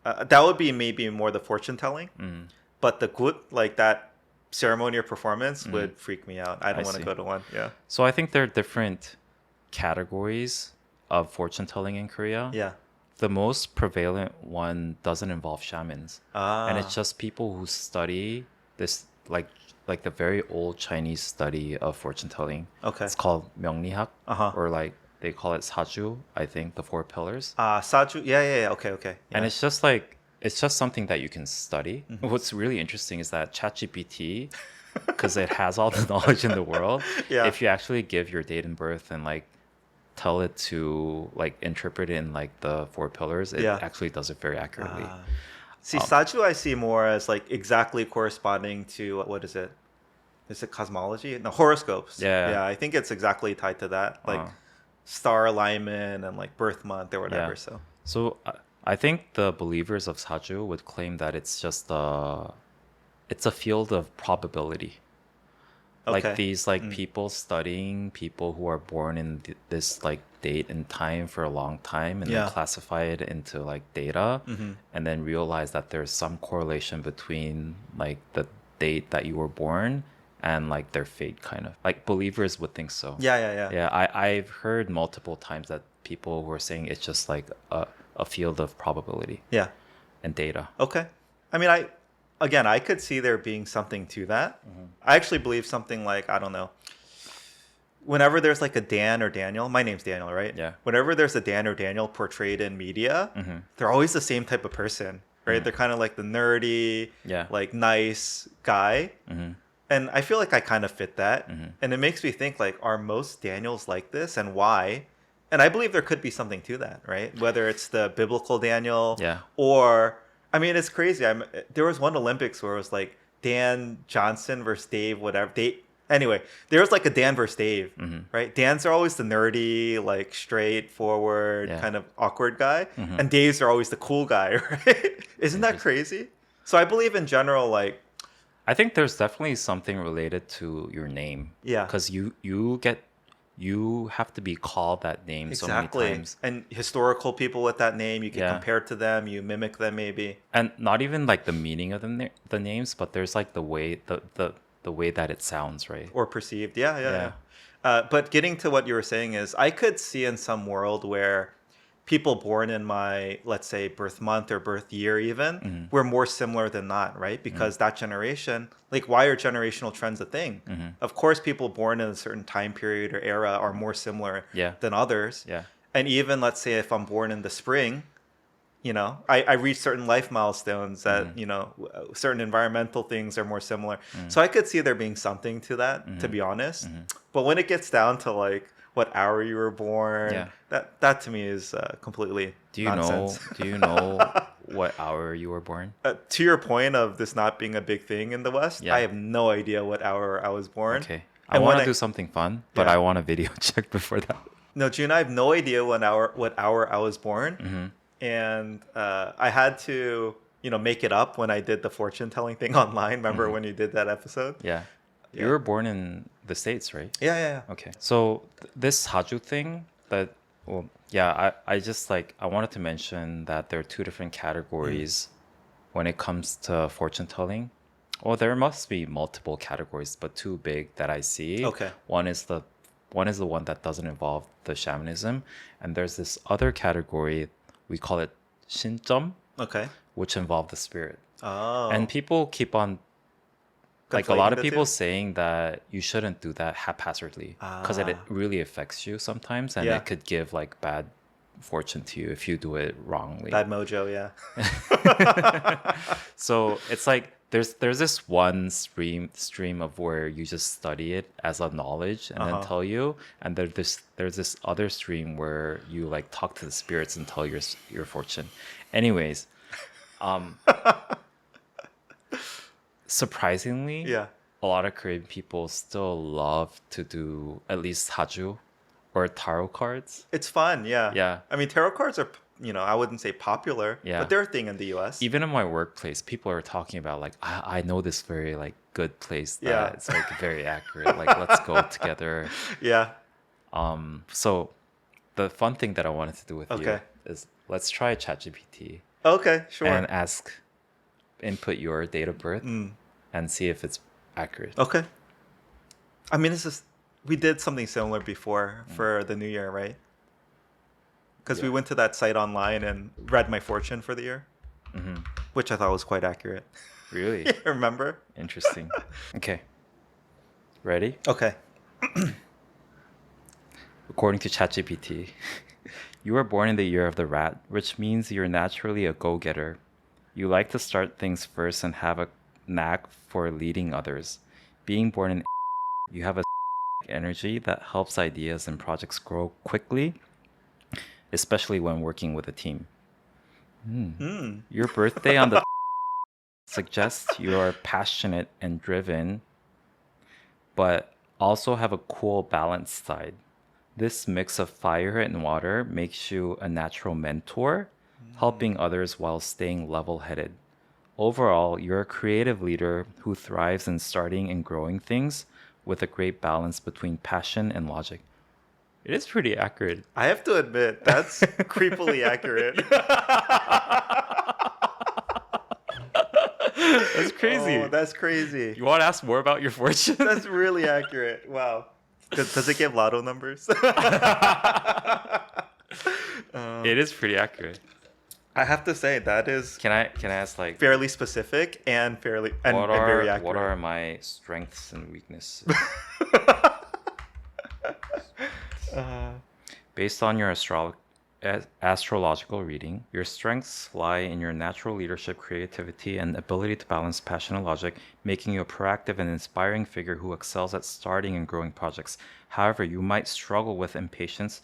that would be maybe more the fortune telling. But the good, like that ceremony or performance, would freak me out. I don't I want to see. go to one. Yeah, So I think there are different categories of fortune telling in Korea. yeah. The most prevalent one doesn't involve shamans. And it's just people who study this like the very old Chinese study of fortune telling. Okay. It's called 명리학, Uh-huh. or like they call it 사주, I think, the four pillars. Saju. Yeah. Okay. And Yeah. it's just something that you can study. What's really interesting is that ChatGPT, because it has all the knowledge in the world, Yeah. if you actually give your date and birth and like tell it to like interpret it in like the four pillars, it Yeah. actually does it very accurately. See, Saju I see more as like exactly corresponding to what is it? Is it cosmology? No, horoscopes. Yeah. Yeah, I think it's exactly tied to that, like star alignment and like birth month or whatever. Yeah. So So I think the believers of Saju would claim that it's just it's a field of probability. Okay. Like these like people studying people who are born in this like date and time for a long time and Yeah. then classify it into like data and then realize that there's some correlation between like the date that you were born and like their fate, kind of like believers would think so. yeah. Yeah, I've heard multiple times that people were saying it's just like a field of probability Yeah. and data. Okay. I mean, I could see there being something to that. I actually believe something like, I don't know. Whenever there's like a Dan or Daniel, my name's Daniel, right? Yeah. Whenever there's a Dan or Daniel portrayed in media, they're always the same type of person, right? They're kind of like the nerdy, Yeah. like nice guy. And I feel like I kind of fit that. And it makes me think like, are most Daniels like this and why? And I believe there could be something to that, right? Whether it's the biblical Daniel Yeah. or, I mean, it's crazy. There was one Olympics where it was like Dan Johnson versus Dave, whatever. Anyway, there was like a Dan versus Dave, right? Dan's are always the nerdy, like straightforward, Yeah. kind of awkward guy. And Dave's are always the cool guy, right? Isn't that crazy? So I believe in general, like, I think there's definitely something related to your name. Yeah. Because you have to be called that name so many exactly. times. And historical people with that name, you can Yeah. compare to them, you mimic them maybe. And not even like the meaning of the names, but there's like the way the way that it sounds, right? Or perceived. Yeah. Yeah. But getting to what you were saying is, I could see in some world where people born in my, let's say, birth month or birth year even, we're more similar than not, right? Because that generation, like, why are generational trends a thing? Of course, people born in a certain time period or era are more similar than others. Yeah. And even, let's say, if I'm born in the spring, I reach certain life milestones that, certain environmental things are more similar. So I could see there being something to that, to be honest. But when it gets down to like what hour you were born, that to me is completely nonsense. Do you know what hour you were born? To your point of this not being a big thing in the West, I have no idea what hour I was born. Okay. I want to do something fun, but I want a video check before that. No, June, I have no idea what hour I was born. And I had to, make it up when I did the fortune telling thing online. Remember when you did that episode? Yeah. You were born in the States, right? Yeah. Okay. So this Haju thing I just I wanted to mention that there are two different categories when it comes to fortune telling. Well, there must be multiple categories, but two big that I see. Okay. One is the one that doesn't involve the shamanism, and there's this other category, we call it shinjom, which involve the spirit. Oh. And people keep on a lot of people saying that you shouldn't do that haphazardly because it really affects you sometimes, and it could give bad fortune to you if you do it wrongly. Bad mojo, yeah. So it's there's this one stream of where you just study it as a knowledge and then tell you, and there's this other stream where you talk to the spirits and tell your fortune. Anyways, surprisingly, a lot of Korean people still love to do at least haju or tarot cards. It's fun, yeah. Yeah. I mean, tarot cards are, I wouldn't say popular, but they're a thing in the US. Even in my workplace, people are talking about I know this very good place that it's very accurate. Let's go together. Yeah. So the fun thing that I wanted to do with you is let's try ChatGPT. Okay, sure. And input your date of birth and see if it's accurate. Okay. I mean, we did something similar before for the new year, right? Because we went to that site online and read my fortune for the year, which I thought was quite accurate. Really? Remember? Interesting. Okay. Ready? Okay. According to ChatGPT, you were born in the year of the rat, which means you're naturally a go-getter. You like to start things first and have a knack for leading others. Being born in you have a energy that helps ideas and projects grow quickly, especially when working with a team. Your birthday on the suggests you are passionate and driven, but also have a cool, balanced side. This mix of fire and water makes you a natural mentor, helping others while staying level-headed. Overall, you're a creative leader who thrives in starting and growing things with a great balance between passion and logic. It is pretty accurate. I have to admit, that's creepily accurate. That's crazy. Oh, that's crazy. You want to ask more about your fortune? That's really accurate. Wow. Does it give lotto numbers? It is pretty accurate. I have to say that is. Can I ask fairly specific and very accurate. What are my strengths and weaknesses? Based on your astrological reading, your strengths lie in your natural leadership, creativity, and ability to balance passion and logic, making you a proactive and inspiring figure who excels at starting and growing projects. However, you might struggle with impatience,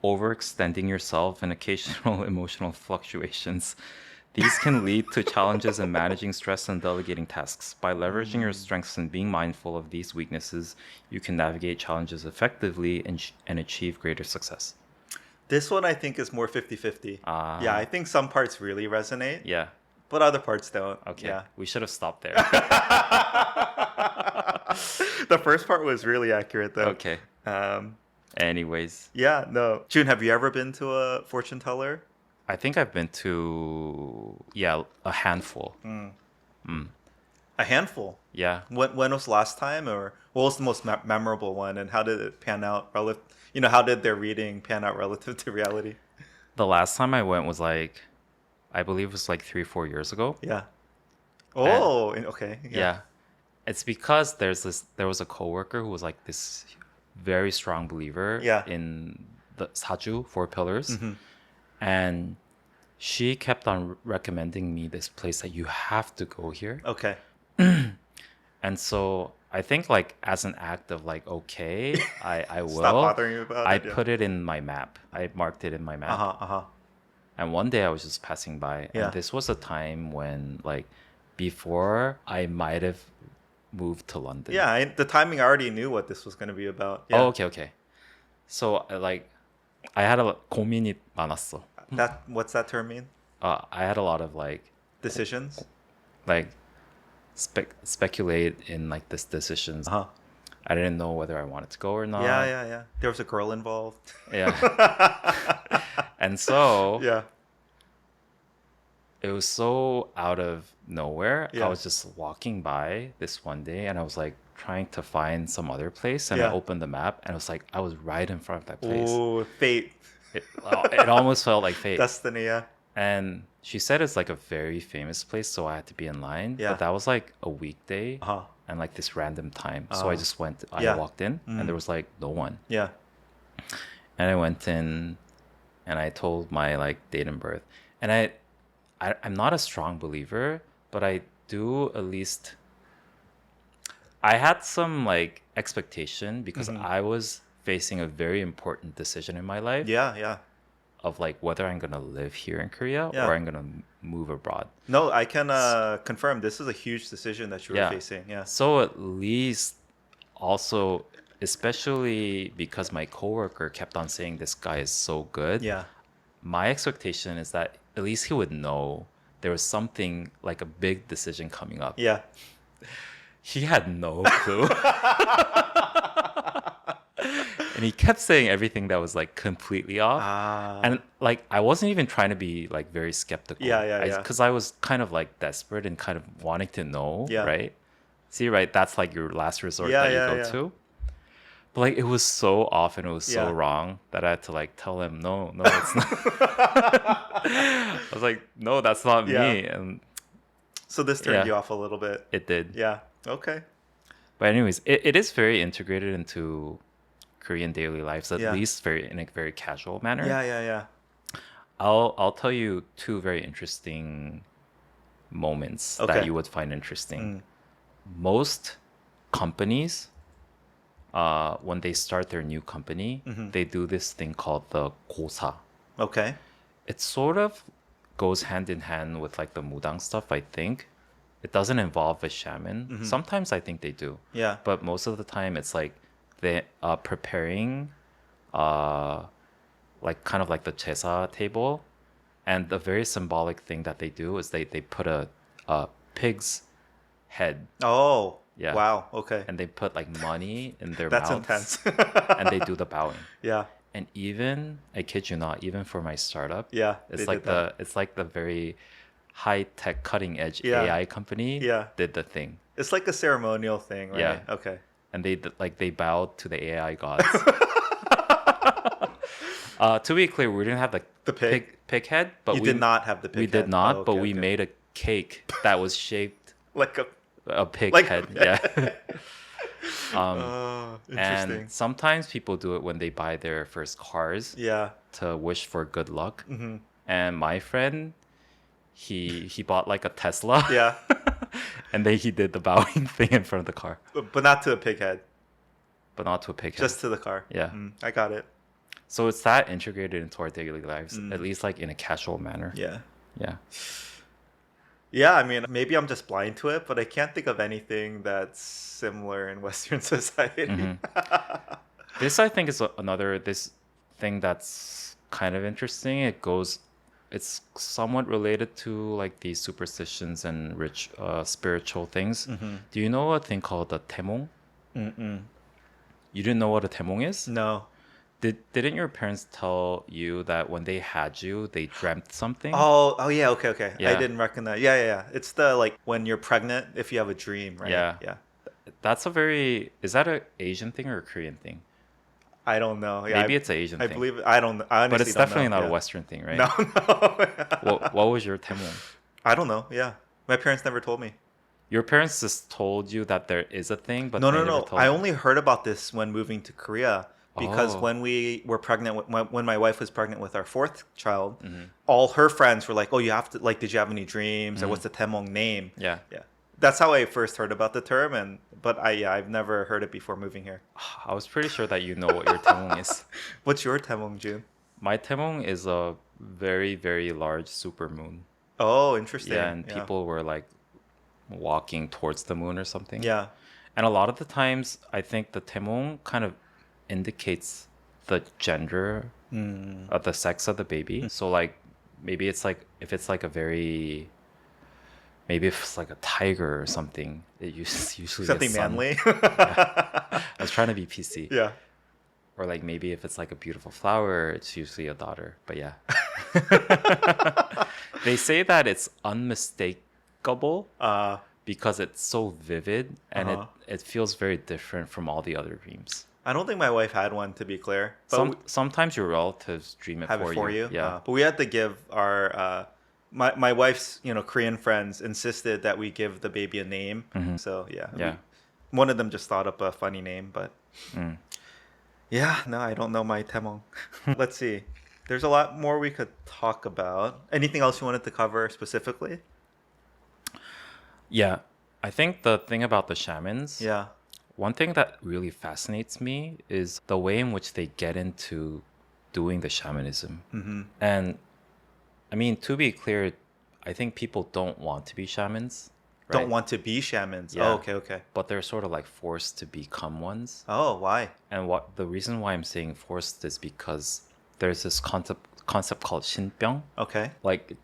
overextending yourself, and occasional emotional fluctuations. These can lead to challenges in managing stress and delegating tasks. By leveraging your strengths and being mindful of these weaknesses, you can navigate challenges effectively and achieve greater success. This one I think is more 50-50. Yeah, I think some parts really resonate. Yeah. But other parts don't. Okay. Yeah. We should have stopped there. The first part was really accurate though. Okay. Anyways. Yeah, no. Jun, have you ever been to a fortune teller? I think I've been to, a handful. A handful. Yeah. When was the last time, or what was the most memorable one, and how did it pan out relative? How did their reading pan out relative to reality? The last time I went was like, I believe it was like 3 or 4 years ago. Yeah. And Oh, okay. Yeah. yeah, it's because there was a coworker who was like this very strong believer Yeah. in the Saju, four pillars, Hmm. and she kept on recommending me this place that you have to go here. Okay. And so I think like as an act of like, okay, I Stop will. bothering you about I it. Yeah. put it in my map. I marked it in my map. Uh huh. Uh huh. And one day I was just passing by, Yeah. and this was a time when like before I might have moved to London. Yeah. The timing, I already knew what this was going to be about. Yeah. Oh, okay, okay. So like I had a 고민이 많았어. What's that term mean? I had a lot of Decisions. like speculate in like this decisions. Uh huh. I didn't know whether I wanted to go or not. Yeah. Yeah. Yeah. There was a girl involved. Yeah. And so Yeah. it was so out of nowhere. Yeah. I was just walking by this one day and I was like trying to find some other place, and I Yeah. opened the map and it was like I was right in front of that place. Ooh, fate, It almost felt like fate. destiny. Yeah. And she said it's like a very famous place, so I had to be in line. Yeah. But that was like a weekday Uh huh. and like this random time. So I just went, I Yeah. walked in Mhm. and there was like no one. Yeah. And I went in and I told my like date and birth. And I'm not a strong believer, but I do at least, I had some like expectation because Mhm. I was facing a very important decision in my life Yeah. Yeah. of like whether I'm gonna live here in Korea Yeah. or I'm gonna move abroad. No, I can confirm this is a huge decision that you were Yeah. facing. Yeah. So at least also, especially because my coworker kept on saying this guy is so good. Yeah. My expectation is that at least he would know there was something like a big decision coming up. Yeah. He had no clue. And he kept saying everything that was like completely off. Ah. And like I wasn't even trying to be like very skeptical. Yeah, yeah, yeah. Because I was kind of like desperate and kind of wanting to know, Yeah. right? See, right? That's like your last resort Yeah, that you yeah, go yeah. to. But like it was so off and it was so Yeah. wrong that I had to like tell him, no, it's not. I was like, no, that's not Yeah. me. And So this turned Yeah. you off a little bit. it did. Yeah. Okay. But anyways, it is very integrated into Korean daily lives, at Yeah. least in a very casual manner. Yeah. Yeah. Yeah. I'll tell you two very interesting moments Okay. that you would find interesting. Mm. Most companies, when they start their new company, Mhm. they do this thing called the 고사. Okay. It sort of goes hand in hand with like the mudang stuff, I think. It doesn't involve a shaman. Mhm. Sometimes I think they do. Yeah. But most of the time it's like they are preparing like kind of like the chesa table, and the very symbolic thing that they do is they put a pig's head, Oh. Yeah. Wow. Okay. and they put like money in their That's mouths, intense. and they do the bowing. Yeah. And even, I kid you not, even for my startup, Yeah. it's they like did that. it's like the very high tech cutting edge Yeah. AI company Yeah. did the thing. It's like a ceremonial thing, right? Yeah. Okay. And they bowed to the AI gods. To be clear, we didn't have the The pig. pig head, but You we did not have the pig we did head. not, Oh, but okay, we okay. made a cake that was shaped like a. a pig Like a head. pig. Yeah. Oh, interesting. And sometimes people do it when they buy their first cars Yeah. to wish for good luck. Hmm. And my friend, he bought like a Tesla. Yeah. And then he did the bowing thing in front of the car, But not to a pig head. but not to a pig head. Just to the car. Yeah. I got it. So it's that integrated into our daily lives, Mm. at least like in a casual manner. Yeah. Yeah. Yeah, I mean, maybe I'm just blind to it, but I can't think of anything that's similar in Western society. Mhm. This I think is another this thing that's kind of interesting. It's somewhat related to like these superstitions and rich spiritual things. Mhm. Do you know a thing called the taemong? Mm-mm. You didn't know what a taemong is? No. Didn't your parents tell you that when they had you, they dreamt something? Oh, yeah, okay. I Yeah. didn't recognize. Yeah. It's the like when you're pregnant, if you have a dream, right? Yeah. Yeah. That's a very, is that a Asian thing or a Korean thing? I don't know. Yeah, Maybe it's an Asian I thing. believe. I don't. I But honestly it's don't know. definitely not a Yeah. Western thing, right? No, no. What was your Taemong? I don't know. Yeah, my parents never told me. Your parents just told you that there is a thing, but No, they no, never no. told I you. only heard about this when moving to Korea because Oh. when we were pregnant, when my wife was pregnant with our fourth child, Mm-hmm. all her friends were like, "Oh, you have to like, did you have any dreams or what's the Taemong name?" Yeah. Yeah, that's how I first heard about the term, but I've never heard it before moving here. I was pretty sure that you know what your Taemong is. What's your Taemong, Jun? My Taemong is a very, very large supermoon. Oh, interesting. Yeah, and people were like walking towards the moon or something. Yeah. And a lot of the times, I think the Taemong kind of indicates the gender of the sex of the baby. So like maybe it's like if it's like a very maybe if it's like a tiger or something, it usually Something a son. manly. I was trying to be PC. Yeah. Or like maybe if it's like a beautiful flower, it's usually a daughter. But yeah. They say that it's unmistakable because it's so vivid and it feels very different from all the other dreams. I don't think my wife had one, to be clear. But Sometimes your relatives dream it have for it for you. Yeah. But we had to give our my wife's Korean friends insisted that we give the baby a name. So yeah. Yeah. One of them just thought up a funny name, but yeah, no, I don't know my Taemong. Let's see. There's a lot more we could talk about. Anything else you wanted to cover specifically? Yeah. I think the thing about the shamans, Yeah. one thing that really fascinates me is the way in which they get into doing the shamanism. And I mean, to be clear, I think people don't want to be shamans. Right? Don't want to be shamans. Yeah. Oh, okay. But they're sort of like forced to become ones. Oh, why? And what the reason why I'm saying forced is because there's this concept called 신병, Okay. like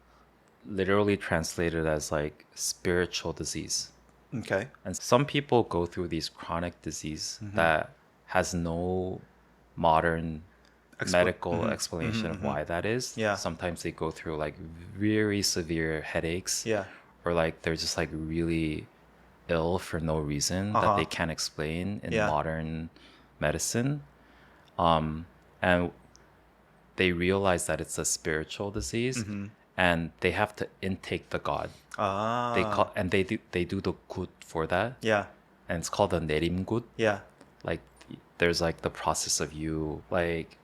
literally translated as like spiritual disease. Okay. And some people go through these chronic disease that has no modern medical explanation of why that is. Yeah. Sometimes they go through like very severe headaches. Yeah. Or like they're just like really ill for no reason that they can't explain in modern medicine. And they realize that it's a spiritual disease and they have to intake the god. They do the 굿 for that. Yeah. And it's called the 내림굿. Yeah. Like there's like the process of you like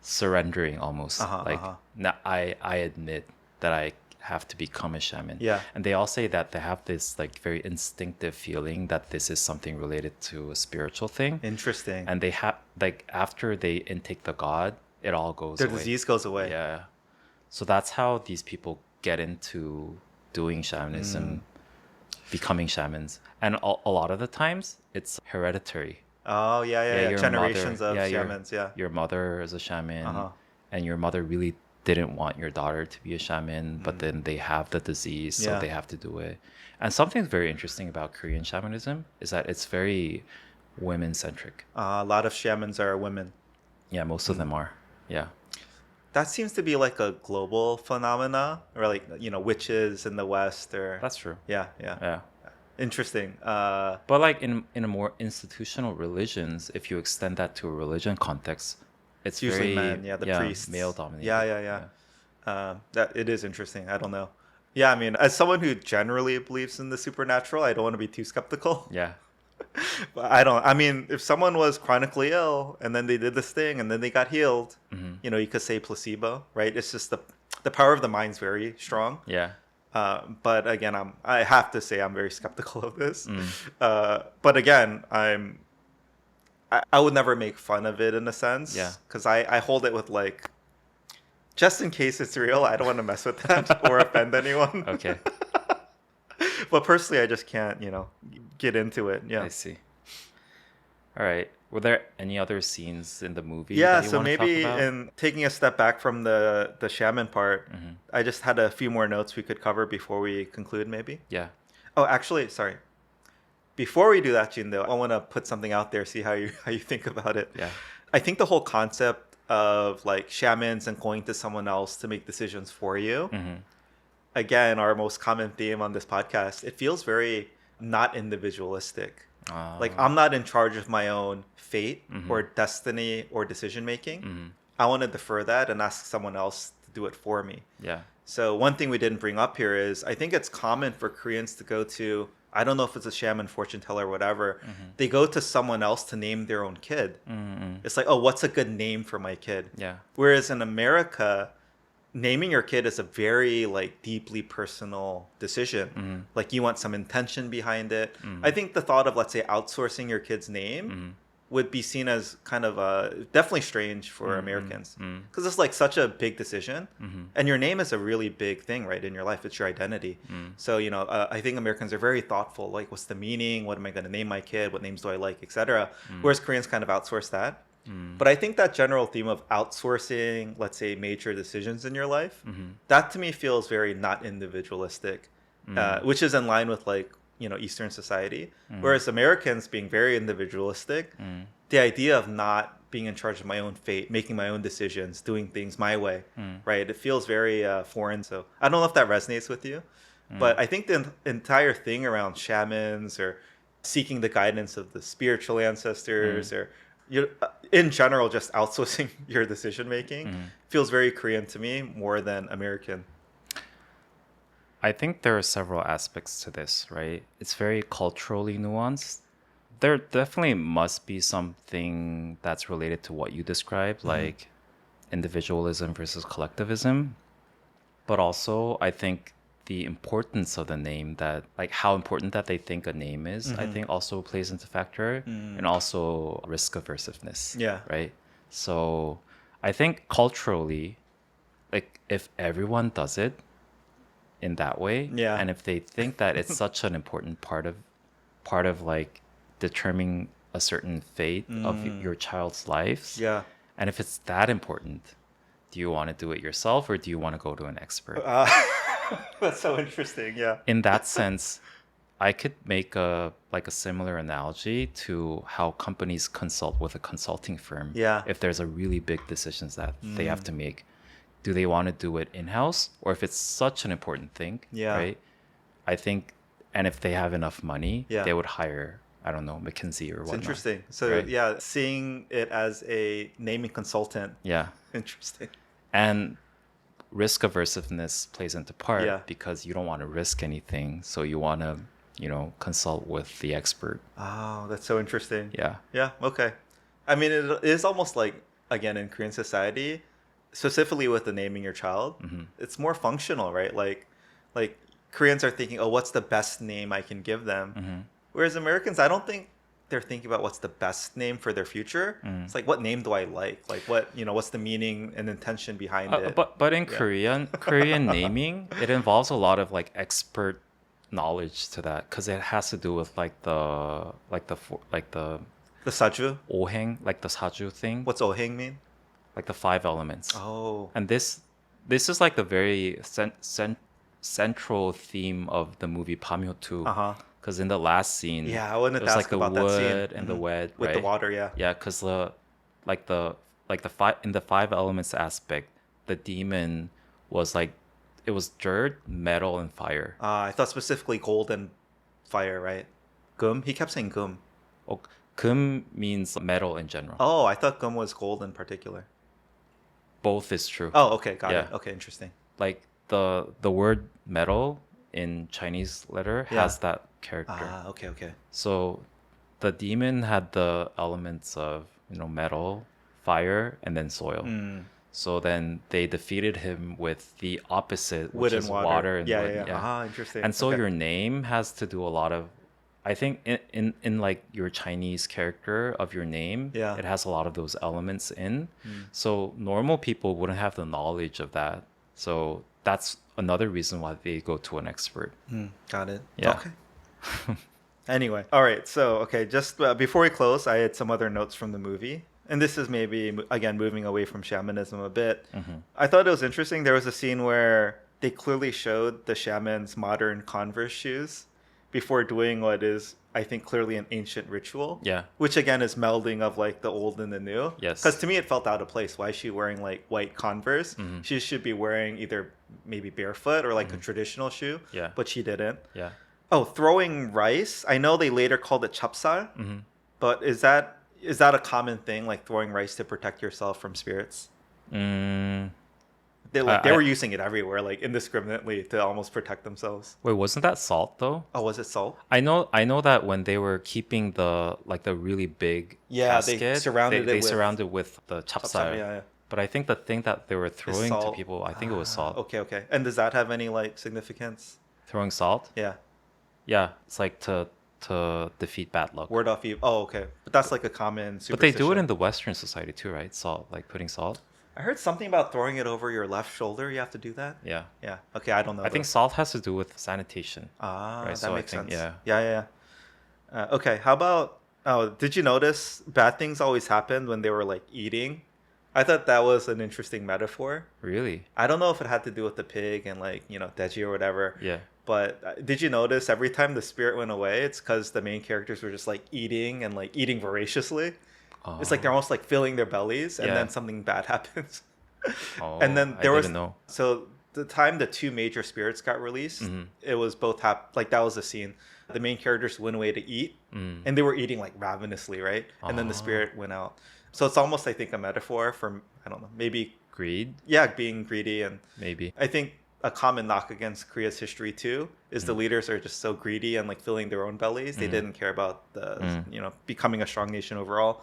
surrendering almost. Now I admit that I have to become a shaman. Yeah. And they all say that they have this like very instinctive feeling that this is something related to a spiritual thing. Interesting. And they have like after they intake the god, it all goes Their away. disease goes away. Yeah. So that's how these people get into doing shamanism, becoming shamans. And a lot of the times it's hereditary. Oh, yeah. Your Generations mother- of your- shamans, yeah. Your mother is a shaman, and your mother really didn't want your daughter to be a shaman, but then they have the disease, so Yeah. they have to do it. And something very interesting about Korean shamanism is that it's very women-centric. A lot of shamans are women. Yeah, most of them are. Yeah. That seems to be like a global phenomena, or like, witches in the West, or That's true. yeah. Yeah. Interesting. But like in a more institutional religions, if you extend that to a religion context, it's usually very men, the priests. male dominated. Yeah. That it is interesting. I don't know. Yeah, I mean, as someone who generally believes in the supernatural, I don't want to be too skeptical. Yeah. But I mean, if someone was chronically ill and then they did this thing and then they got healed, you could say placebo, right? It's just the power of the mind's very strong. Yeah. But again, I have to say I'm very skeptical of this. But again, I would never make fun of it in a sense. Yeah. Because I hold it with like, just in case it's real, I don't want to mess with that or offend anyone. Okay. But personally, I just can't, get into it. Yeah. I see. All right. Were there any other scenes in the movie? Yeah, that you so wanna talk maybe about? in taking a step back from the shaman part, I just had a few more notes we could cover before we conclude, maybe. Yeah. Oh, actually, sorry. Before we do that, Jin, though, I want to put something out there, see how you think about it. Yeah. I think the whole concept of like shamans and going to someone else to make decisions for you. Mm-hmm. Again, our most common theme on this podcast, it feels very not individualistic. Like I'm not in charge of my own fate or destiny or decision making. I want to defer that and ask someone else to do it for me. Yeah. So one thing we didn't bring up here is I think it's common for Koreans to go to, I don't know if it's a shaman, fortune teller, or whatever. They go to someone else to name their own kid. It's like, oh, what's a good name for my kid? Yeah. Whereas in America, naming your kid is a very like deeply personal decision. Like you want some intention behind it. I think the thought of, let's say, outsourcing your kid's name would be seen as kind of definitely strange for Americans, because it's like such a big decision, and your name is a really big thing, right, in your life. It's your identity. So I think Americans are very thoughtful, like what's the meaning, what am I going to name my kid, what names do I like, etc. Whereas Koreans kind of outsource that. But I think that general theme of outsourcing, let's say, major decisions in your life, that to me feels very not individualistic, which is in line with like Eastern society. Whereas Americans being very individualistic, the idea of not being in charge of my own fate, making my own decisions, doing things my way, right? It feels very foreign. So I don't know if that resonates with you, but I think the entire thing around shamans or seeking the guidance of the spiritual ancestors or in general just outsourcing your decision making feels very Korean to me more than American. I think there are several aspects to this, right? It's very culturally nuanced. There definitely must be something that's related to what you described, like individualism versus collectivism. But also, I think the importance of the name, that like how important that they think a name is, I think also plays into factor, and also risk aversiveness. Yeah. Right. So I think culturally, like if everyone does it in that way, and if they think that it's such an important part of like determining a certain fate of your child's lives, and if it's that important, do you want to do it yourself or do you want to go to an expert? That's so interesting. Yeah. In that sense, I could make a similar analogy to how companies consult with a consulting firm. Yeah. If there's a really big decisions that they have to make, do they want to do it in-house, or if it's such an important thing, right? I think, and if they have enough money, they would hire, I don't know, McKinsey or whatnot. It's interesting. So right? Seeing it as a naming consultant. Yeah. Interesting. And risk aversiveness plays into part because you don't want to risk anything, so you want to consult with the expert. Oh, that's so interesting. Yeah. Okay. I mean, it is almost like, again, in Korean society, specifically with the naming your child, it's more functional, right? Like Koreans are thinking, oh, what's the best name I can give them? Whereas Americans, I don't think they're thinking about what's the best name for their future. It's like, what name do I like? Like what's the meaning and intention behind it? But in Korean naming, it involves a lot of like expert knowledge to that, because it has to do with the saju, oheng, like the saju thing. What's oheng mean? Like the 5 elements. Oh. And this is like the very central theme of the movie Pamyo 2. Because in the last scene, I wanted to ask about that scene. The wood and the wet, with right? the water, Yeah, because in the 5 elements aspect, the demon was like, it was dirt, metal, and fire. I thought specifically gold and fire, right? Gum? He kept saying gum. Oh, kum means metal in general. Oh, I thought gum was gold in particular. Both is true. Oh, okay, got it. Okay, interesting. Like the word metal in Chinese letter has that character. Okay. So the demon had the elements of metal, fire, and then soil. So then they defeated him with the opposite, which is water and wood. Yeah. Interesting. And so your name has to do a lot of, I think in like your Chinese character of your name, it has a lot of those elements in. So normal people wouldn't have the knowledge of that. So that's another reason why they go to an expert. Got it. Yeah. Okay. Anyway, all right. So, just before we close, I had some other notes from the movie. And this is maybe, again, moving away from shamanism a bit. I thought it was interesting. There was a scene where they clearly showed the shaman's modern Converse shoes. before doing what is, I think, clearly an ancient ritual. Yeah. Which again is melding of like the old and the new. Yes. Because to me it felt out of place. Why is she wearing like white Converse? Mhm. She should be wearing either maybe barefoot or like a traditional shoe. Yeah. But she didn't. Yeah. Oh, throwing rice. I know they later called it chapsal, Mhm. but is that a common thing, like throwing rice to protect yourself from spirits? Mm, They I- were using it everywhere, like indiscriminately, to almost protect themselves. wait, wasn't that salt though? Oh, was it salt? I know that when they were keeping the really big Yeah, they casket, surrounded it they with surrounded with the chapsal. Yeah. But I think the thing that they were throwing to salt. people, I think it was salt. Okay. And does that have any like significance? Throwing salt? Yeah. Yeah, it's like to defeat bad luck. Ward off evil. Oh, okay. But that's like a common superstition. But they do it in the Western society too, right? Salt, like putting salt. I heard something about throwing it over your left shoulder. You have to do that. Yeah. Yeah. Okay, I don't know. I think salt has to do with sanitation. Ah, right? that So I makes think, sense. yeah. Yeah. Okay. How about? Oh, did you notice bad things always happened when they were like eating? I thought that was an interesting metaphor. Really? I don't know if it had to do with the pig and like Deji or whatever. Yeah. But did you notice every time the spirit went away, it's because the main characters were just like eating and like eating voraciously. It's like they're almost like filling their bellies, and Yeah. then something bad happens. Oh, And then there I was didn't know. so the time the two major spirits got released, it was both like that was the scene. The main characters went away to eat, and they were eating like ravenously, right? And then the spirit went out. So it's almost, I think, a metaphor for, I don't know, maybe Greed? being greedy. And Maybe. I think a common knock against Korea's history too is the leaders are just so greedy and like filling their own bellies. They didn't care about the becoming a strong nation overall.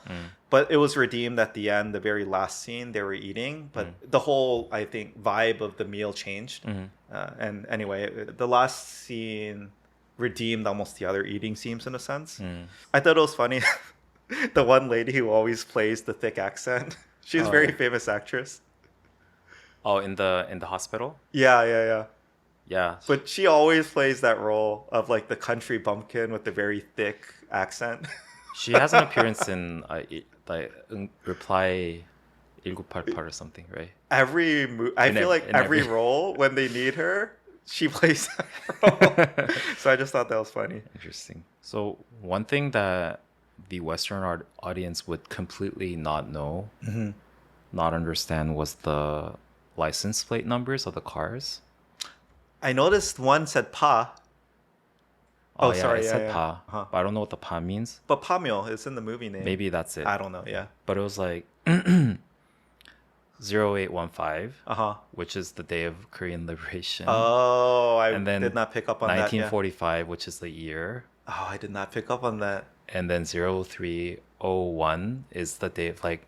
But it was redeemed at the end, the very last scene they were eating. But the whole, I think, vibe of the meal changed. And anyway, the last scene redeemed almost the other eating scenes in a sense. I thought it was funny. The one lady who always plays the thick accent. She's a very famous actress. Oh, in the hospital? Yeah. Yeah. But she always plays that role of like the country bumpkin with the very thick accent. She has an appearance in Reply 1988 or something, right? I feel like every role when they need her, she plays that role. So I just thought that was funny. Interesting. So one thing that the Western audience would completely not know, not understand, was the license plate numbers of the cars. I noticed one said Pa. Oh, yeah, sorry. it Yeah, said yeah. Pa, Uh-huh. but I don't know what the Pa means. But Pamyo is in the movie name. Maybe that's it. I don't know. Yeah. But it was like 0815, which is the day of Korean liberation. Oh, I And then did not pick up on that. Yeah. 1945, which is the year. Oh, I did not pick up on that. And then 0301 is the day of like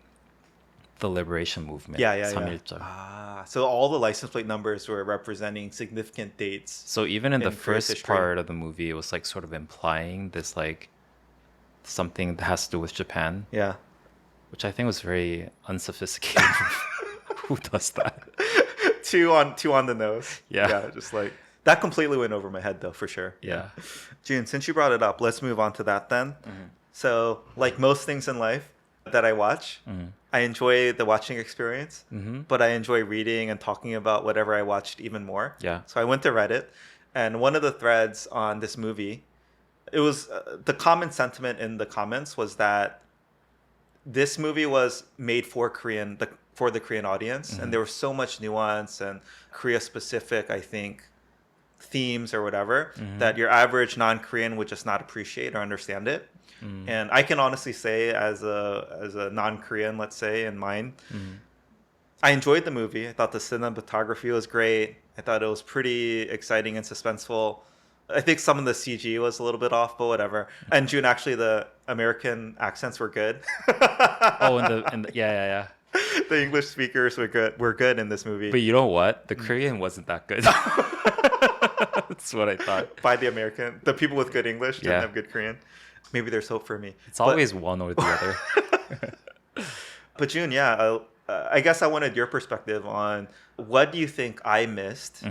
the liberation movement. Yeah. 3.1절. So all the license plate numbers were representing significant dates. So even in the in Korea's first history. part of the movie, it was like sort of implying this like something that has to do with Japan, Yeah. which I think was very unsophisticated. Who does that? two on the nose. Yeah. Just like that completely went over my head though, for sure. Yeah. June, since you brought it up, let's move on to that then. So, like most things in life that I watch, I enjoy the watching experience, but I enjoy reading and talking about whatever I watched even more. Yeah. So I went to Reddit, and one of the threads on this movie, it was the common sentiment in the comments was that this movie was made for the Korean audience, and there was so much nuance and Korea specific, I think, themes or whatever that your average non-Korean would just not appreciate or understand it. And I can honestly say, as a non-Korean, let's say, in mind, I enjoyed the movie. I thought the cinematography was great. I thought it was pretty exciting and suspenseful. I think some of the CG was a little bit off, but whatever. And June, actually, the American accents were good. Oh, yeah. The English speakers were good in this movie. But you know what? The Korean wasn't that good. That's what I thought. By the people with good English didn't Yeah. have good Korean. Maybe there's hope for me. It's always one or the other. But June, yeah, I guess I wanted your perspective on what do you think I missed,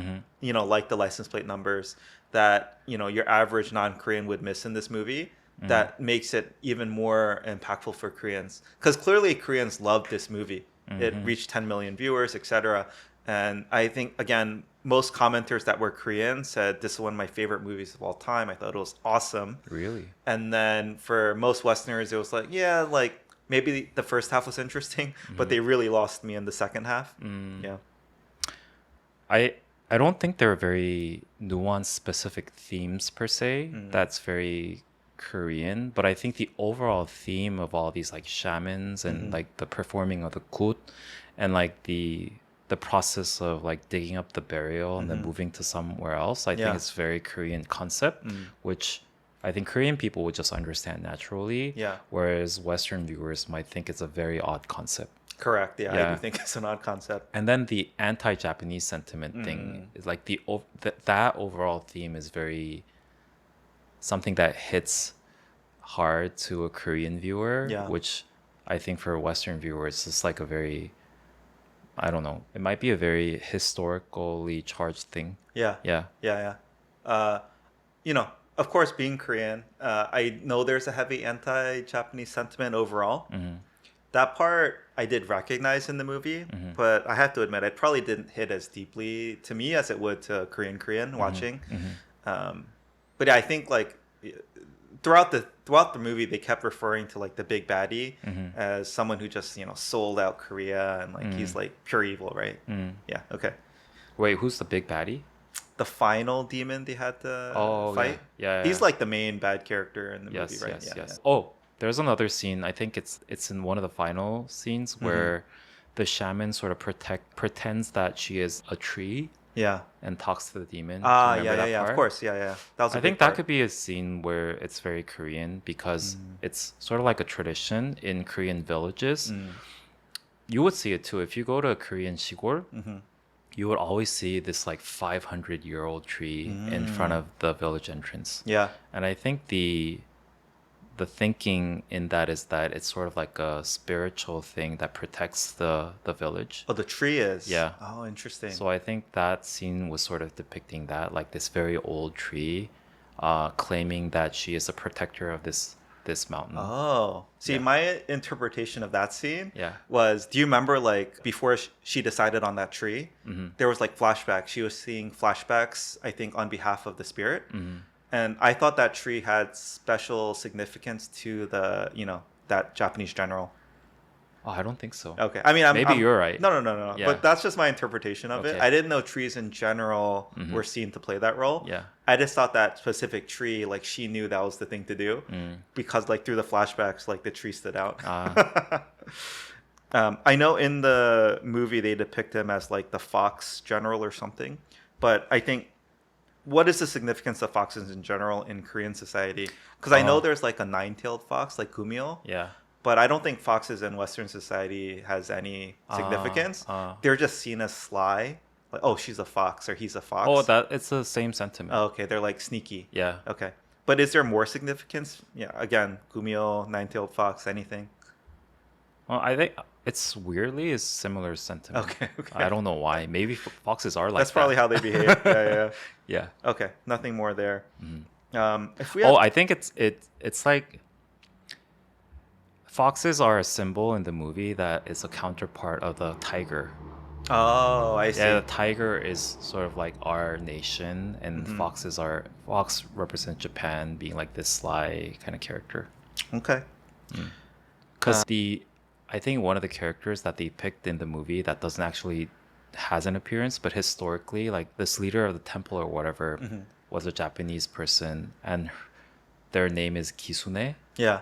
like the license plate numbers that, your average non-Korean would miss in this movie that makes it even more impactful for Koreans. Because clearly Koreans loved this movie. It reached 10 million viewers, etc. And I think, again, most commenters that were Korean said this is one of my favorite movies of all time. I thought it was awesome. Really? And then for most Westerners, it was like, yeah, like maybe the first half was interesting, but they really lost me in the second half. Yeah. I don't think there are very nuanced specific themes per se. That's very Korean, but I think the overall theme of all these like shamans and like the performing of the kut and like the process of like digging up the burial and then moving to somewhere else, I think it's very Korean concept, which I think Korean people would just understand naturally. Yeah. Whereas Western viewers might think it's a very odd concept. Correct. Yeah, I Yeah. do think it's an odd concept. And then the anti-Japanese sentiment thing is like that overall theme is very something that hits hard to a Korean viewer, Yeah. which I think for a Western viewer, it's just like a very, I don't know, it might be a very historically charged thing. Yeah. Yeah. Yeah, yeah. You know, of course, being Korean, I know there's a heavy anti-Japanese sentiment overall. That part I did recognize in the movie, but I have to admit, it probably didn't hit as deeply to me as it would to a Korean watching. But yeah, I think like throughout the movie, they kept referring to like the big baddie as someone who just sold out Korea and like he's like pure evil, right? Yeah. Okay. Wait, who's the big baddie? The final demon they had to fight. Yeah. He's like the main bad character in the Yes, movie, right? yes, Yeah, yes. Oh, there's another scene. I think it's in one of the final scenes where the shaman sort of pretends that she is a tree yeah. and talks to the demon. Ah, Do you remember that yeah. Of part? course, yeah. That was. I think that could be a scene where it's very Korean because it's sort of like a tradition in Korean villages. You would see it too if you go to a Korean 시골. You would always see this like 500-year-old tree in front of the village entrance. Yeah. And I think the thinking in that is that it's sort of like a spiritual thing that protects the village. Oh, the tree is. Yeah. Oh, interesting. So I think that scene was sort of depicting that, like this very old tree, claiming that she is a protector of this mountain. Oh, see, Yeah. my interpretation of that scene Yeah. was, do you remember like before she decided on that tree, there was like flashbacks. She was seeing flashbacks, I think, on behalf of the spirit. And I thought that tree had special significance to the, that Japanese general. Oh, I don't think so. Okay. I mean, Maybe you're right. No. Yeah. But that's just my interpretation of it. Okay. I didn't know trees in general were seen to play that role. Yeah. I just thought that specific tree, like she knew that was the thing to do because like through the flashbacks, like the tree stood out. I know in the movie they depict him as like the fox general or something, but I think what is the significance of foxes in general in Korean society? Because I know there's like a nine-tailed fox, like Gumyo. Yeah. But I don't think foxes in Western society has any significance. They're just seen as sly. Like, oh, she's a fox or he's a fox. Oh, it's the same sentiment. Oh, okay, they're like sneaky. Yeah. Okay. But is there more significance? Yeah, again, Gumyo, nine-tailed fox, anything? Well, I think it's weirdly is similar sentiment. Okay. I don't know why. Maybe foxes are like That's probably that. how they behave. Yeah. Yeah. Okay, nothing more there. If we I think it's like foxes are a symbol in the movie that is a counterpart of the tiger. Oh, I see. Yeah, the tiger is sort of like our nation, and fox represents Japan, being like this sly kind of character. Okay. Because I think one of the characters that they picked in the movie that doesn't actually has an appearance, but historically, like this leader of the temple or whatever was a Japanese person, and their name is Kisune. Yeah.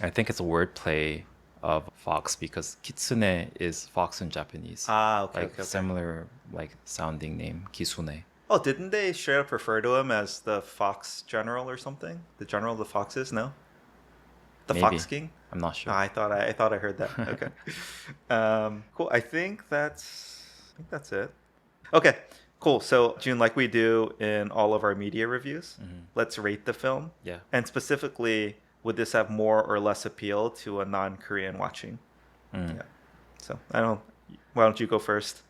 I think it's a wordplay of fox because kitsune is fox in Japanese. Ah, okay. Like okay. similar like sounding name, Kisune. Oh, didn't they straight up refer to him as the fox general or something? The general of the foxes? No. The Maybe. Fox King? I'm not sure. Ah, I thought I heard that. Okay. Cool. I think that's it. Okay. Cool. So, June, like we do in all of our media reviews, let's rate the film. Yeah. And specifically, would this have more or less appeal to a non-Korean watching? Yeah. So, why don't you go first?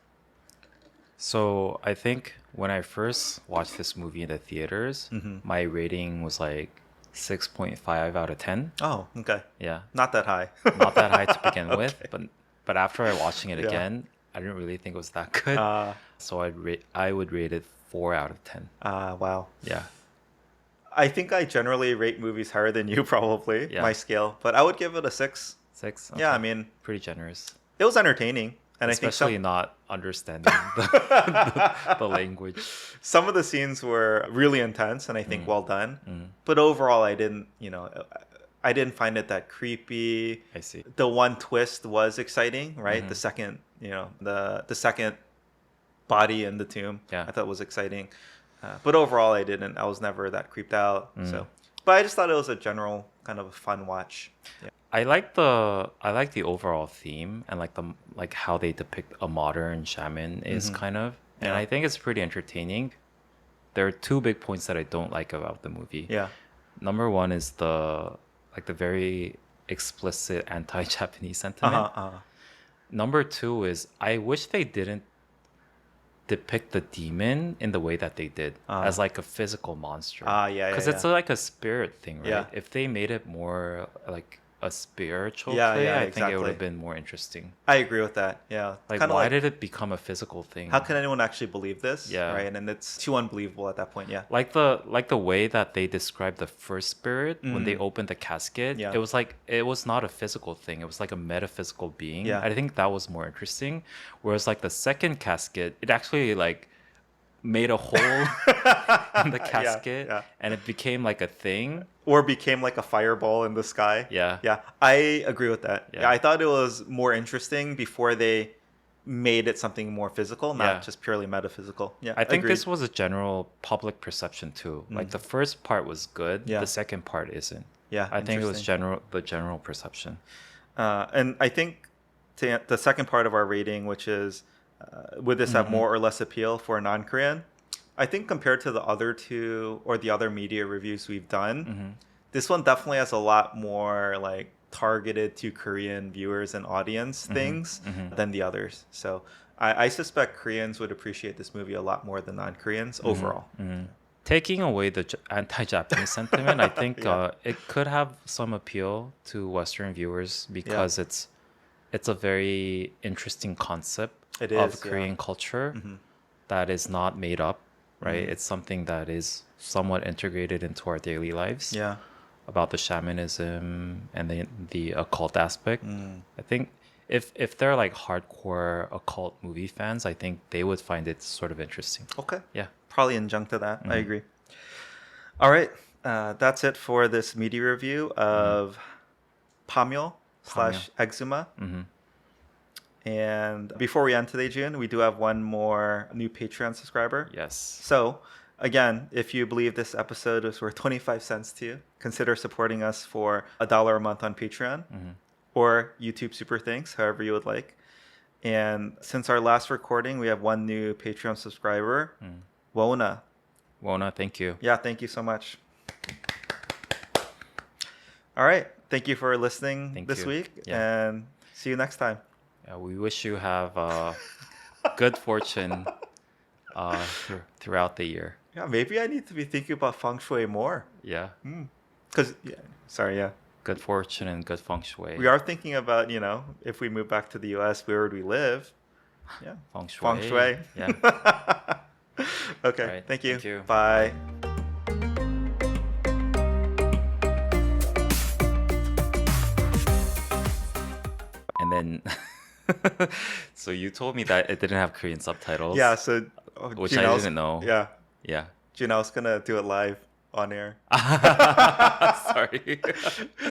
So I think when I first watched this movie in the theaters, my rating was like 6.5 out of 10. Oh, okay. Yeah. Not that high. Not that high to begin with, Okay. but after I watching it Yeah. again, I didn't really think it was that good. So I would rate it 4 out of 10. Wow. Yeah. I think I generally rate movies higher than you, probably, Yeah. my scale. But I would give it a 6. 6? Yeah, Okay. I mean, Pretty generous. it was entertaining. And Especially I think not understanding the language. some of the scenes were really intense and I think well done. But overall, I didn't find it that creepy. I see. The one twist was exciting, right? The second, the second body in the tomb. Yeah. I thought was exciting. But overall, I was never that creeped out. So, but I just thought it was a general kind of a fun watch. Yeah. I like the overall theme and like how they depict a modern shaman is kind of, and Yeah. I think it's pretty entertaining. There are 2 big points that I don't like about the movie. Yeah. Number one is the very explicit anti-Japanese sentiment. Number 2 is I wish they didn't depict the demon in the way that they did as like a physical monster. Yeah. Because it's like a spirit thing, right? Yeah. If they made it more like a spiritual Yeah, play, yeah, I think it exactly. would have been more interesting. I agree with that. Yeah. Like, Kinda why did it become a physical thing? how can anyone actually believe this? Yeah. Right. And it's too unbelievable at that point. Yeah. Like the way that they described the first spirit when they opened the casket, Yeah. it was like it was not a physical thing. It was like a metaphysical being. Yeah. I think that was more interesting. Whereas like the second casket, it actually like made a hole in the casket yeah. and it became like a thing. Or became like a fireball in the sky. Yeah. Yeah. I agree with that. Yeah. Yeah. I thought it was more interesting before they made it something more physical, not Yeah. just purely metaphysical. Yeah. I think agreed. this was a general public perception too. Like the first part was good, Yeah. the second part isn't. Yeah. I think it was interesting. the general perception. And I think the second part of our rating, which is would this have more or less appeal for a non-Korean? I think compared to the other 2 or the other media reviews we've done, this one definitely has a lot more like targeted to Korean viewers and audience things than the others. So I suspect Koreans would appreciate this movie a lot more than non-Koreans overall. Taking away the anti-Japanese sentiment, I think Yeah. it could have some appeal to Western viewers because it's a very interesting concept It of is, Korean culture that is not made up, right? It's something that is somewhat integrated into our daily lives. Yeah. About the shamanism and the occult aspect. I think if they're like hardcore occult movie fans, I think they would find it sort of interesting. Okay. Yeah. Probably injunct to that. I agree. All right. That's it for this media review of Pamyo / Exhuma. And before we end today, Jun, we do have one more new Patreon subscriber. Yes. So, again, if you believe this episode is worth 25 cents to you, consider supporting us for $1 a month on Patreon or YouTube Super Thanks, however you would like. And since our last recording, we have one new Patreon subscriber, Wona. Wona, thank you. Yeah, thank you so much. All right. Thank you for listening Thank this you. week, Yeah. and see you next time. We wish you have good fortune throughout the year. Yeah, maybe I need to be thinking about feng shui more. Yeah. Because, Good fortune and good feng shui. we are thinking about, if we move back to the U.S., where would we live? Yeah. Feng shui. Feng shui. Yeah. Okay. All right, Thank you. thank you. Bye. And then, so you told me that it didn't have Korean subtitles. Yeah, so... Which Jun, I was- didn't know. Yeah. Yeah. Jun, I was going to do it live on air. Sorry.